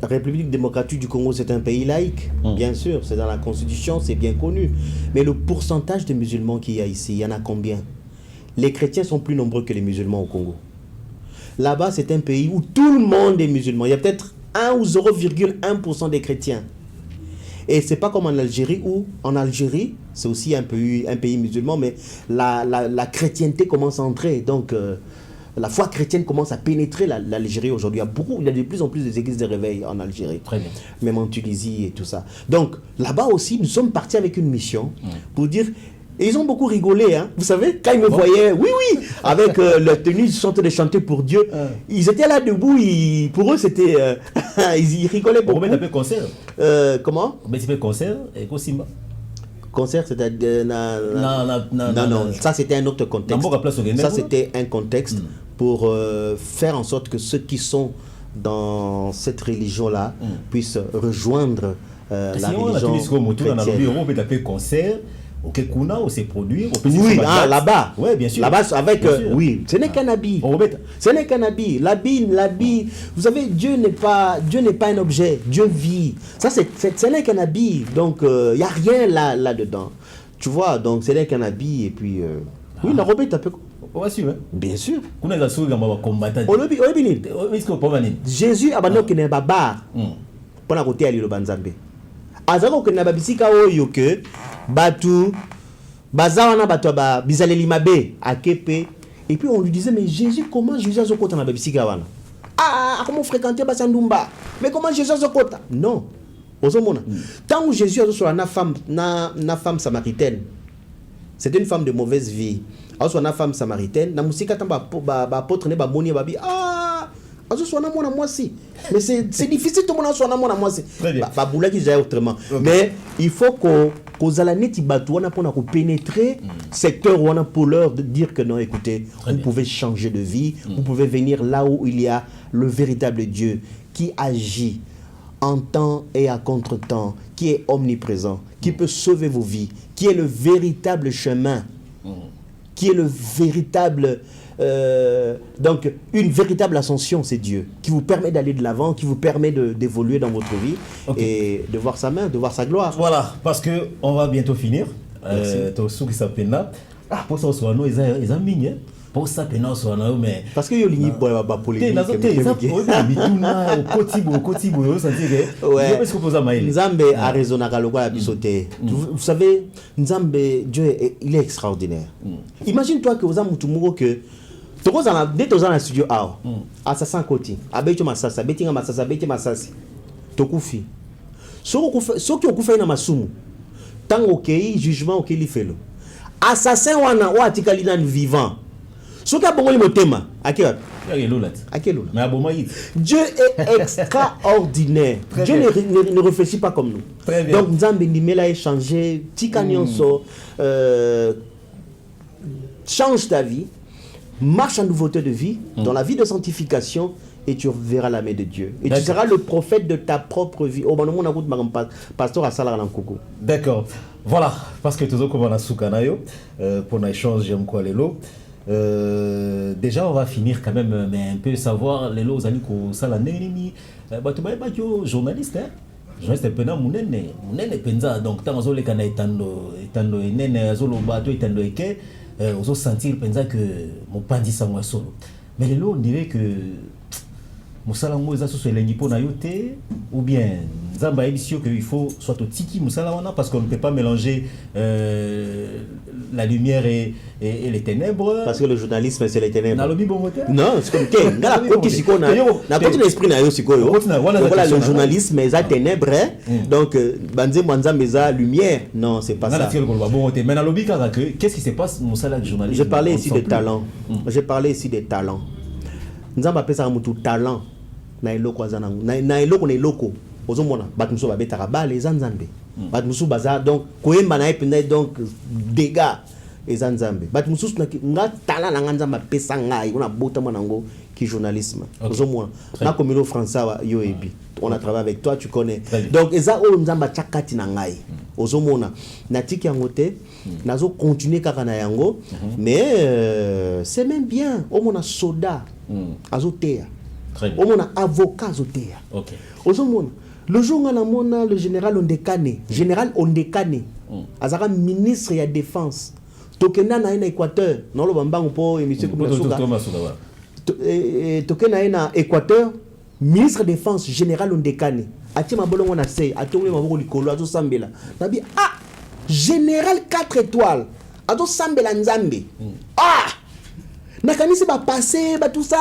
Speaker 5: La République démocratique du Congo, c'est un pays laïque, bien sûr, c'est dans la Constitution, c'est bien connu. Mais le pourcentage de musulmans qu'il y a ici, il y en a combien? Les chrétiens sont plus nombreux que les musulmans au Congo. Là-bas, c'est un pays où tout le monde est musulman. Il y a peut-être 1 ou 0,1% des chrétiens. Et c'est pas comme en Algérie, où en Algérie, c'est aussi un pays musulman, mais la chrétienté commence à entrer. Donc, la foi chrétienne commence à pénétrer l'Algérie aujourd'hui. Il y a de plus en plus d'églises de réveil en Algérie.
Speaker 1: Très bien.
Speaker 5: Même en Tunisie et tout ça. Donc, là-bas aussi, nous sommes partis avec une mission pour dire... Et ils ont beaucoup rigolé, hein. Vous savez, quand ils me voyaient, oui, avec leur tenue, ils sont en train de chanter pour Dieu. Ils étaient là debout, pour eux, c'était... ils rigolaient beaucoup.
Speaker 1: On met un concert.
Speaker 5: Comment?
Speaker 1: On met un concert et Kosimba.
Speaker 5: Concert, c'est-à-dire... Non, ça c'était un autre contexte. Ça c'était un contexte pour faire en sorte que ceux qui sont dans cette religion-là puissent rejoindre la religion chrétienne.
Speaker 1: Ok, Kuna, on s'est produit.
Speaker 5: Oui, là-bas.
Speaker 1: Oui, bien sûr.
Speaker 5: Là-bas, avec. Oui, ce n'est qu'un habit. Ce n'est qu'un habit. L'habit. Vous savez, Dieu n'est pas un objet. Dieu vit. Ça, ce n'est qu'un habit. Donc, il n'y a rien là-dedans. Tu vois, donc, ce n'est qu'un habit. Et puis. Oui, la robe est un peu. Bien sûr. Jésus a abandonné qu'il n'est pas bar. Pour la côté à l'île Banzambe. Azako que n'a pas bisika oyo que batu bazawana batu ba bizaleli mabe akepe et puis on lui disait mais Jésus comment Jésus a zokota na bisika wana comment fréquenter basandumba mais comment Jésus a zokota non ozomona tant que Jésus a sur na femme samaritaine c'était une femme de mauvaise vie alors na femme samaritaine na musika tamba ba apôtre ne ba moni ba bi mais c'est difficile tout le monde soit moi moi c'est pas boula qui gère autrement mais il faut qu'aux alaneti batouana pour pénétrer secteur ouana pour leur dire que non écoutez vous pouvez changer de vie vous pouvez venir là où il y a le véritable Dieu qui agit en temps et à contre-temps qui est omniprésent qui peut sauver vos vies qui est le véritable chemin qui est le véritable donc une véritable ascension, c'est Dieu qui vous permet d'aller de l'avant, qui vous permet d'évoluer dans votre vie et de voir sa main, de voir sa gloire.
Speaker 1: Voilà, parce que on va bientôt finir. Pour ça, on soit nous, ils ont mis. pour ça penance on a mais
Speaker 5: parce que yo lingi boy ba polémique
Speaker 1: au kotibo ça dit que
Speaker 5: ouais
Speaker 1: est-ce que poser mail
Speaker 5: Nzambe a raisonné à lokola bisoté vous savez Nzambe Dieu il est extraordinaire imagine-toi que oza mutu moko que tokoza na dès toza na studio awa assassin côté abeto masasa betinga masasa beti masasi tokufi soki okufa na masumu tango okei jugement okeli felo assassin wana o atikali na vivant soki abongoli motema akewa akelola
Speaker 1: mais aboma yi
Speaker 5: Dieu est extraordinaire. Dieu ne réfléchit pas comme nous.
Speaker 1: Très bien.
Speaker 5: Donc Nzambe ndimela échanger tika nyonso change ta vie, marche en nouveauté de vie dans la vie de sanctification et tu verras la main de Dieu. Et tu seras le prophète de ta propre vie. Oh, mon amour, pasteur à Salara Nkoko.
Speaker 1: D'accord. Voilà, parce que tout le monde a soukanayo pour l'échange j'aime quoi lelo. Déjà on va finir quand même mais un peu savoir lelo zali ko sala neni bato ba journaliste journaliste pena munene penza donc tant zo le kana etando enene azolo bato etando eke ozo sentir penza que mon pandisa moi solo mais lelo on dirait que musala ngo eza soso elengi pona yote ou bien nzamba ebisio que il faut soit au tiki musala wana parce qu'on ne peut pas mélanger la lumière et les ténèbres
Speaker 5: parce que le journalisme c'est les ténèbres
Speaker 1: na lobi bon moteur
Speaker 5: non c'est comme que na côté siko na côté l'esprit na yo siko yo voilà le journalisme est à ténèbres donc banze mwanza meza lumière non c'est pas ça
Speaker 1: mais na lobi kaka que qu'est-ce qui se passe musala du journalisme
Speaker 5: je parlais ici des talents nzamba pesa mutu talent na eloko azana na eloko ozomona bato musu babetaka bale eza nzambe bato musu baza donc koyemba na ependa donc dégâts eza nzambe bato musu nga talent na nzamba pesa ngai on a botama nango qui journalisme ozomona na komilo français yo ebi on a travaillé avec toi tu connais donc eza o nzamba chakati na ngai ozomona na tiki yango te nazo continuer kaka na yango mais c'est même bien o mona soda azotea o mona avocat azotea ozomona le jour où on a mona le général Ondekane azaka ministre ya défense tokenda na Équateur non lo bambango po émission comme tokenda na Équateur ministre défense général Ondekane ati mabolongo na sei atongwe maboko likolo azo sambela nabi général 4 étoiles azo sambela nzambe nakanisi ba passer ba tout ça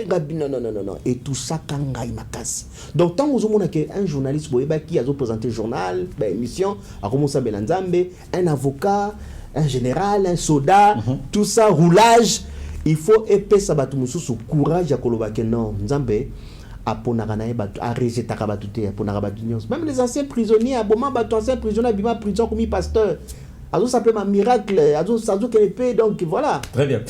Speaker 5: non et tout ça kangai makasi donc tant vous mona que un journaliste boyeba qui azo présenter journal ba émission a commencé bela nzambe un avocat un général un soldat tout ça roulage il faut épais ça batu mususu courage ya koloba que non nzambe aponaka na batu a rejetaka batu te aponaka batu nyonso même les anciens prisonniers aboma batu anciens prisonniers bima prison comme pasteur azo s'appelle un miracle azo qu'elle paie donc voilà
Speaker 1: très bien.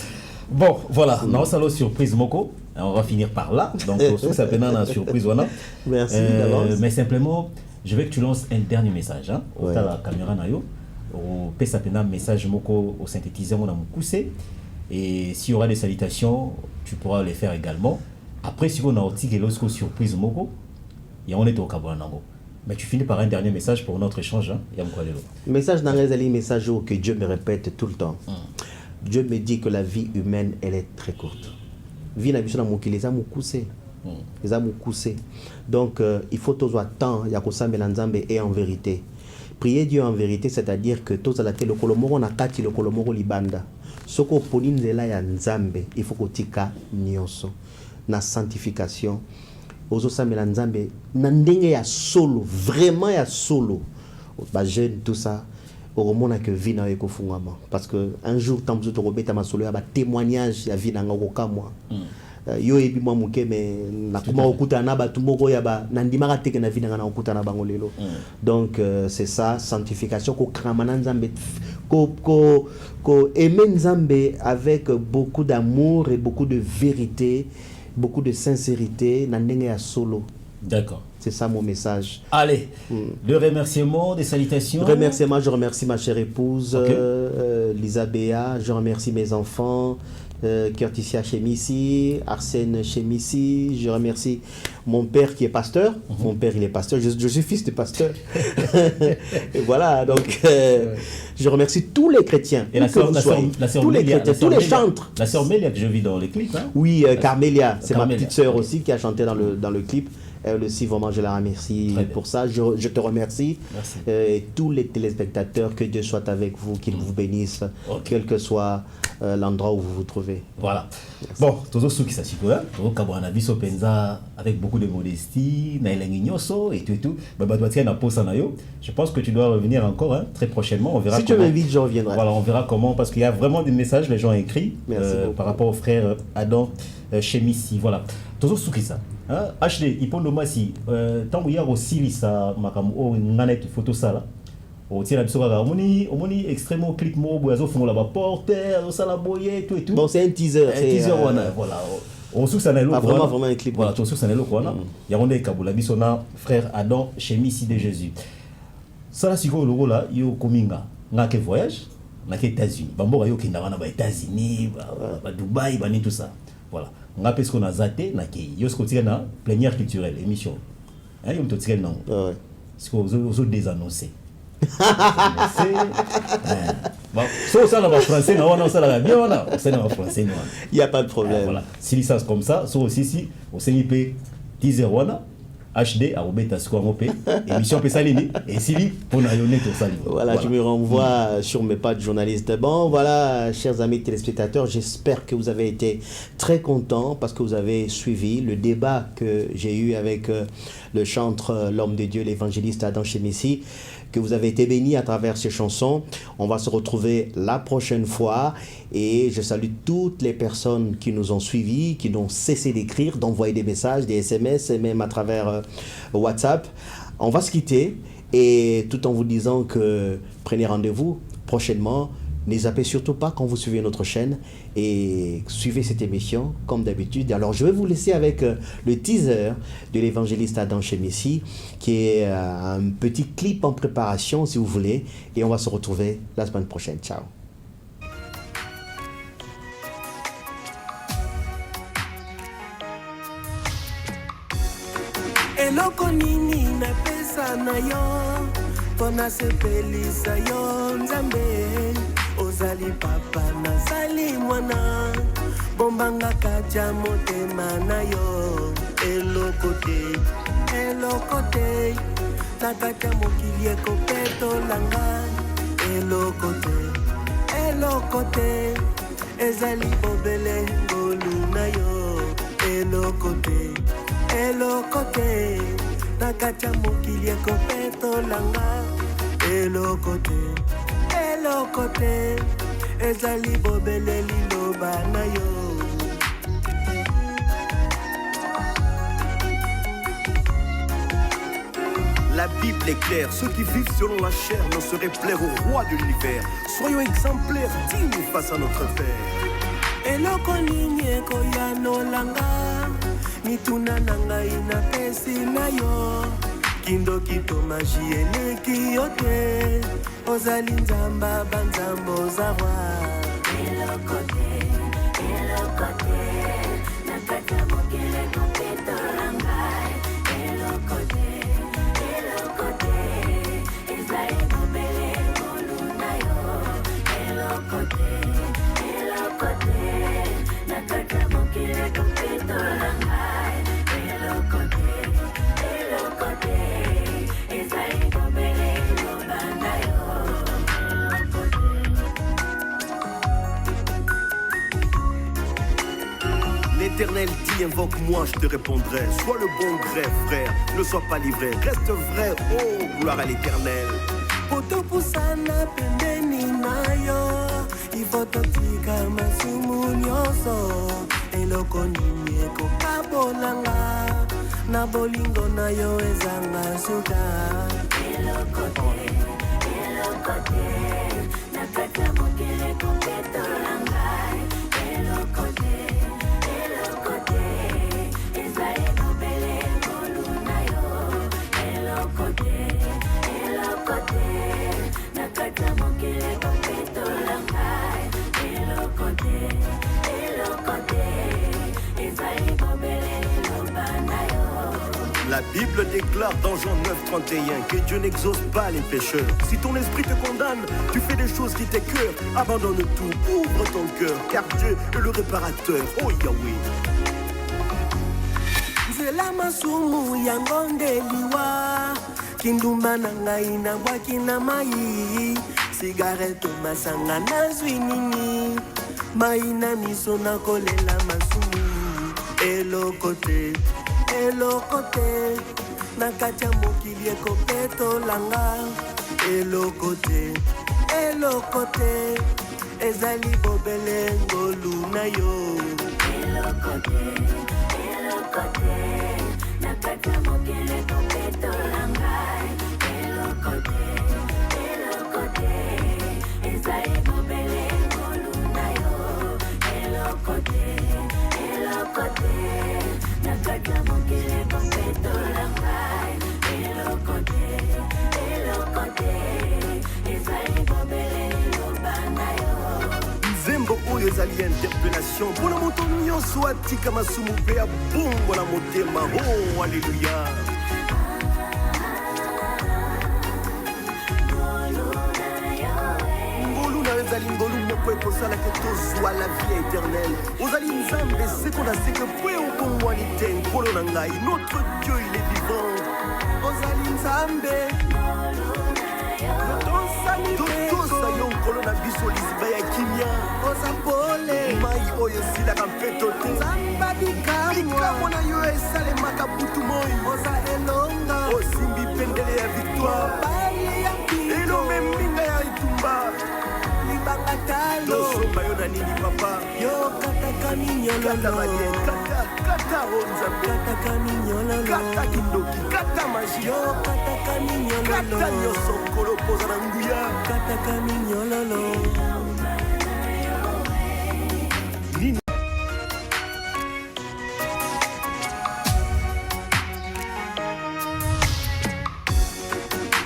Speaker 1: Bon, voilà, on a une surprise Moko. On va finir par là. Donc, ça peut être une surprise. Voilà.
Speaker 5: Merci d'avance.
Speaker 1: Mais simplement, je veux que tu lances un dernier message. Hein, au la caméra, au un message Moko au synthétiseur, on a poussé. Et s'il y aura des salutations, tu pourras les faire également. Après, si on a aussi une surprise Moko, et on est au Kabanango. Mais tu finis par un dernier message pour notre échange. Hein,
Speaker 5: message dans les messages que Dieu me répète tout le temps. Dieu me dit que la vie humaine, elle est très courte. Vie na biso na mokili eza mokuse. Eza mokuse. Donc il faut toujours attendre ya kosambela nzambe et en vérité. Prier Dieu en vérité, c'est-à-dire que tous la télé kolomoro na kati le kolomoro libanda. Soko poni nzela ya nzambe, il faut kotika nyonso na sanctification. Ozo sambela nzambe na ndenge ya solo, vraiment ya solo. Ba jeune tout ça. Au moment que vie na eko fungama parce que un jour tant que tu robeta masolo ya ba témoignage ya vie na ngoka moi yo ebi moi muke mais na kuma okuta na ba tumboko ya ba na ndimaka teke na vie na okuta na bango lelo donc c'est ça sanctification ko kramana nzambe ko aimer nzambe avec beaucoup d'amour et beaucoup de vérité beaucoup de sincérité na ndenge ya solo.
Speaker 1: D'accord.
Speaker 5: C'est ça mon message.
Speaker 1: Allez, le remerciement, des salutations.
Speaker 5: Remerciement, je remercie ma chère épouse, Lisa Béa. Je remercie mes enfants, Curticia Chemissi, Arsène Chemissi. Je remercie mon père qui est pasteur. Mon père, il est pasteur. Je suis fils de pasteur. Et voilà, donc je remercie tous les chrétiens.
Speaker 1: Et la sœur
Speaker 5: tous les chrétiens, tous les chantres.
Speaker 1: La sœur Mélia que je vis dans les clips. Hein?
Speaker 5: Oui, Carmélia, c'est ma
Speaker 1: Carmélia.
Speaker 5: petite sœur aussi qui a chanté dans le clip. Elle aussi, vraiment, je la remercie pour ça. Je te remercie.
Speaker 1: Merci.
Speaker 5: Et tous les téléspectateurs, que Dieu soit avec vous, qu'il vous bénisse, quel que soit l'endroit où vous vous trouvez.
Speaker 1: Voilà. Merci. Bon, toujours ceux qui s'achètent là, toujours Kabwana Biso Penza avec beaucoup de modestie, Naïlengi Nyoso et tout. Je pense que tu dois revenir encore hein, très prochainement. On verra
Speaker 5: si tu m'invites, je reviendrai.
Speaker 1: Voilà, on verra comment, parce qu'il y a vraiment des messages, les gens écrits par rapport au frère Adam Chemissi. Voilà. Toujours ceux qui ça. HD, il peut nommer si tant qu'il y a aussi lisa makamo nganet photo sala. Au tir la bisoka omoni extrêmement clip mo boyazo font la porter ça la boyer tout et tout.
Speaker 5: Bon, c'est un teaser,
Speaker 1: voilà. On sous ça n'est pas
Speaker 5: vraiment un clip.
Speaker 1: Voilà, tout sous ça n'est quoi là. Il y a on kabula bisona frère Adam Chemissi de Jésus. Ça là siko logo là yo kominga ngake voyage na ke États-Unis. Bamboka yo kinda wana ba États-Unis, ba Dubaï, ba ni tout ça. Voilà. On a parce qu'on a zaté na ki yo ce côté na plénière culturelle émission. Hein, yo me tiré non.
Speaker 5: Ouais.
Speaker 1: Ce qu'on vous désannoncer. Bon, ça là français non ça là bien voilà, c'est en français non.
Speaker 5: Il y a pas de problème.
Speaker 1: Voilà. Si licence comme ça, so aussi si au CNP 10 wana HD à Robeta Squamopé, émission Pessalini, et Sili pour Nayone tout ça.
Speaker 5: Voilà, je me renvoie sur mes pas de journaliste. Bon, voilà, chers amis téléspectateurs, j'espère que vous avez été très contents parce que vous avez suivi le débat que j'ai eu avec le chantre, l'homme de Dieu, l'évangéliste Adam Chemissi, que vous avez été bénis à travers ces chansons. On va se retrouver la prochaine fois et je salue toutes les personnes qui nous ont suivis, qui n'ont cessé d'écrire, d'envoyer des messages, des SMS et même à travers WhatsApp. On va se quitter et tout en vous disant que prenez rendez-vous prochainement. Ne zappez surtout pas quand vous suivez notre chaîne et suivez cette émission comme d'habitude. Alors je vais vous laisser avec le teaser de l'évangéliste Adam Chemissi qui est un petit clip en préparation si vous voulez et on va se retrouver la semaine prochaine. Ciao.
Speaker 3: eloko nini napesa na yo mpona sepelisa yo nzambe ozali papa nazali mwana bombanga katya motema na yo eloko te na katya mokili ekopetolanga eloko te ezali bobele ngolu na yo eloko te na katya mokili ekopetolanga eloko te ezali bobele liloba na yo.
Speaker 2: La Bible est claire, ceux qui vivent selon la chair ne sauraient plaire au roi de l'univers. Soyons exemplaires, dignes face à notre Père.
Speaker 3: eloko nini ekoyanolanga mituna na ngai napesi na yo kindoki to magi eleki yo te ozali nzamba banzambo ozarwa eloko te nakata mokele kopetola ngai eloko te ezali mobele ngolu na yo eloko te nakata mokele kopetola ngai eloko te ezali mobele ngolu na yo.
Speaker 2: L'Éternel dit, invoque-moi, je te répondrai. Sois le bon gré, frère, ne sois pas livré. Reste vrai, oh, gloire à l'Éternel.
Speaker 3: Potopusana pembeni na yo ifototika masumu nyonso eloko nini ekokabolanga na bolingo na yo ezanga suka eloko te nakata mokele kopetola ngai eloko te ezali mobele ngolu na yo eloko te nakata mokele kopetola ngai eloko te
Speaker 2: La Bible déclare dans Jean 9:31 que Dieu n'exauce pas les pécheurs. Si ton esprit te condamne, tu fais des choses qui t'écœurent. Abandonne tout, ouvre ton cœur, car Dieu est le réparateur. Oh Yahweh.
Speaker 3: nzela masumu yango ndeliwa kindumba na ngai nabwaki na mai sigarete masanga nazwi nini mai na miso nakolela masumu eloko te na kati ya mokili ekopetolanga eloko te ezali bobele ngolu na yo eloko te na kati ya mokili ekopetolanga eloko te ezali bobele ngolu na yo eloko te na kati ya mokili ekopetolanga eloko te ezali bobele liloba na yo
Speaker 2: nzembo oyo ezali interpellation mpona moto nyonso atika masumu mpe abongola motema. Oh alleluya. ngolu na yo ezali ngolu moko ekosalaka tozwa la vie éternelle. ozali nzambe seko na seke mpe obongwani te nkolo na ngai. notre Dieu il est vivant.
Speaker 3: ozali nzambe
Speaker 2: totosa yo nkolo na biso liziba ya kimia.
Speaker 3: oza pole
Speaker 2: mai oyo esilaka mpeto te.
Speaker 3: nzamba
Speaker 2: likambo na yo esalemaka butu moi.
Speaker 3: oza elonga
Speaker 2: osimbi pendele ya victoire.
Speaker 3: bali ya
Speaker 2: elombe mbinga ya etumba.
Speaker 3: libanga talo
Speaker 2: tosomba yo na nini papa.
Speaker 3: yo kataka minyololo
Speaker 2: kata balie kata o nzambe.
Speaker 3: kataka minyololo
Speaker 2: kata kindoki kata magi.
Speaker 3: yo kataka minyololo
Speaker 2: kata nyonso nkolo poza na nguya.
Speaker 3: kataka minyololo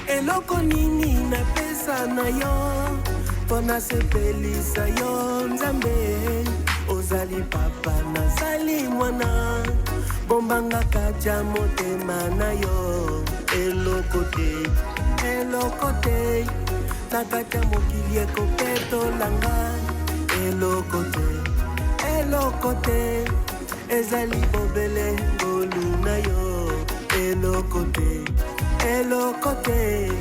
Speaker 3: eloko nini napesa na yo mpo nasepelisa yo nzambe ozali papa nazali mwana bombanga kati ya motema na yo eloko te na kati ya mokili ekopetolanga eloko te ezali bobele ngolu na yo eloko te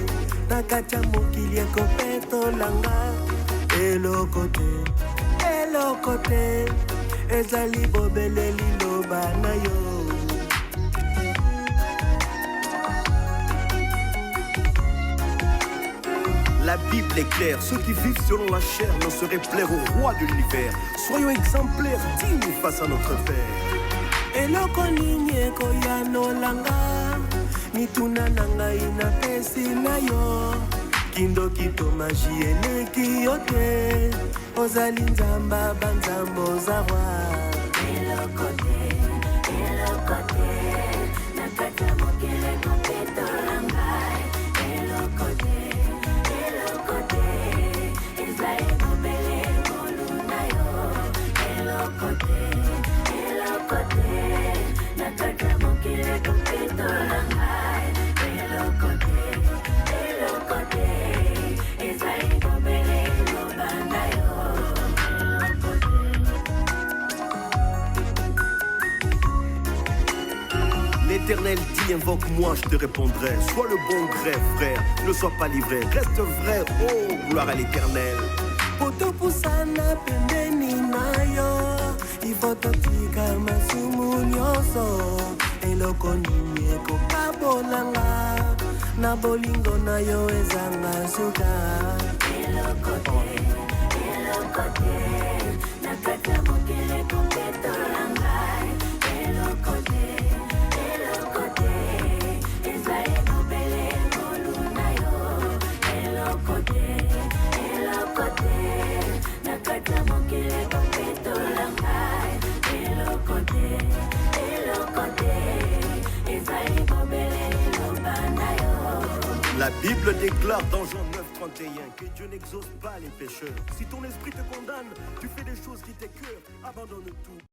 Speaker 3: na kati ya mokili ekopetolanga eloko te ezali bobele liloba na yo.
Speaker 2: La Bible est claire, ceux qui vivent selon la chair ne sauraient plaire au roi de l'univers. Soyons exemplaires, dignes face à notre Père.
Speaker 3: eloko nini ekoyanolanga mituna na ngai napesi na yo kindoki to magi eleki yo te ozali nzamba banzambo oza rwa eloko te na kati ya mokili ekopetolanga eloko te ezali bobele ngolu na yo eloko te na kati ya mokili ekopetolanga eloko te ezali bobele liloba na yo.
Speaker 2: L'Éternel dit, invoque-moi, je te répondrai. Sois le bon gré, frère, ne sois pas livré. Reste vrai, oh, gloire à l'Éternel.
Speaker 3: potopusana pembeni na yo ifo totika masumu nyonso eloko nini ekokabolanga na bolingo na yo ezanga suka eloko te na kati ya mokili ekopetolanga eloko te ezali bobele ngolu na yo eloko te na kati ya mokili ekopetolanga eloko te ezali bobele liloba na yo.
Speaker 2: La Bible déclare dans Jean 9:31 que Dieu n'exauce pas les pécheurs. Si ton esprit te condamne, tu fais des choses qui t'écœurent, abandonne tout.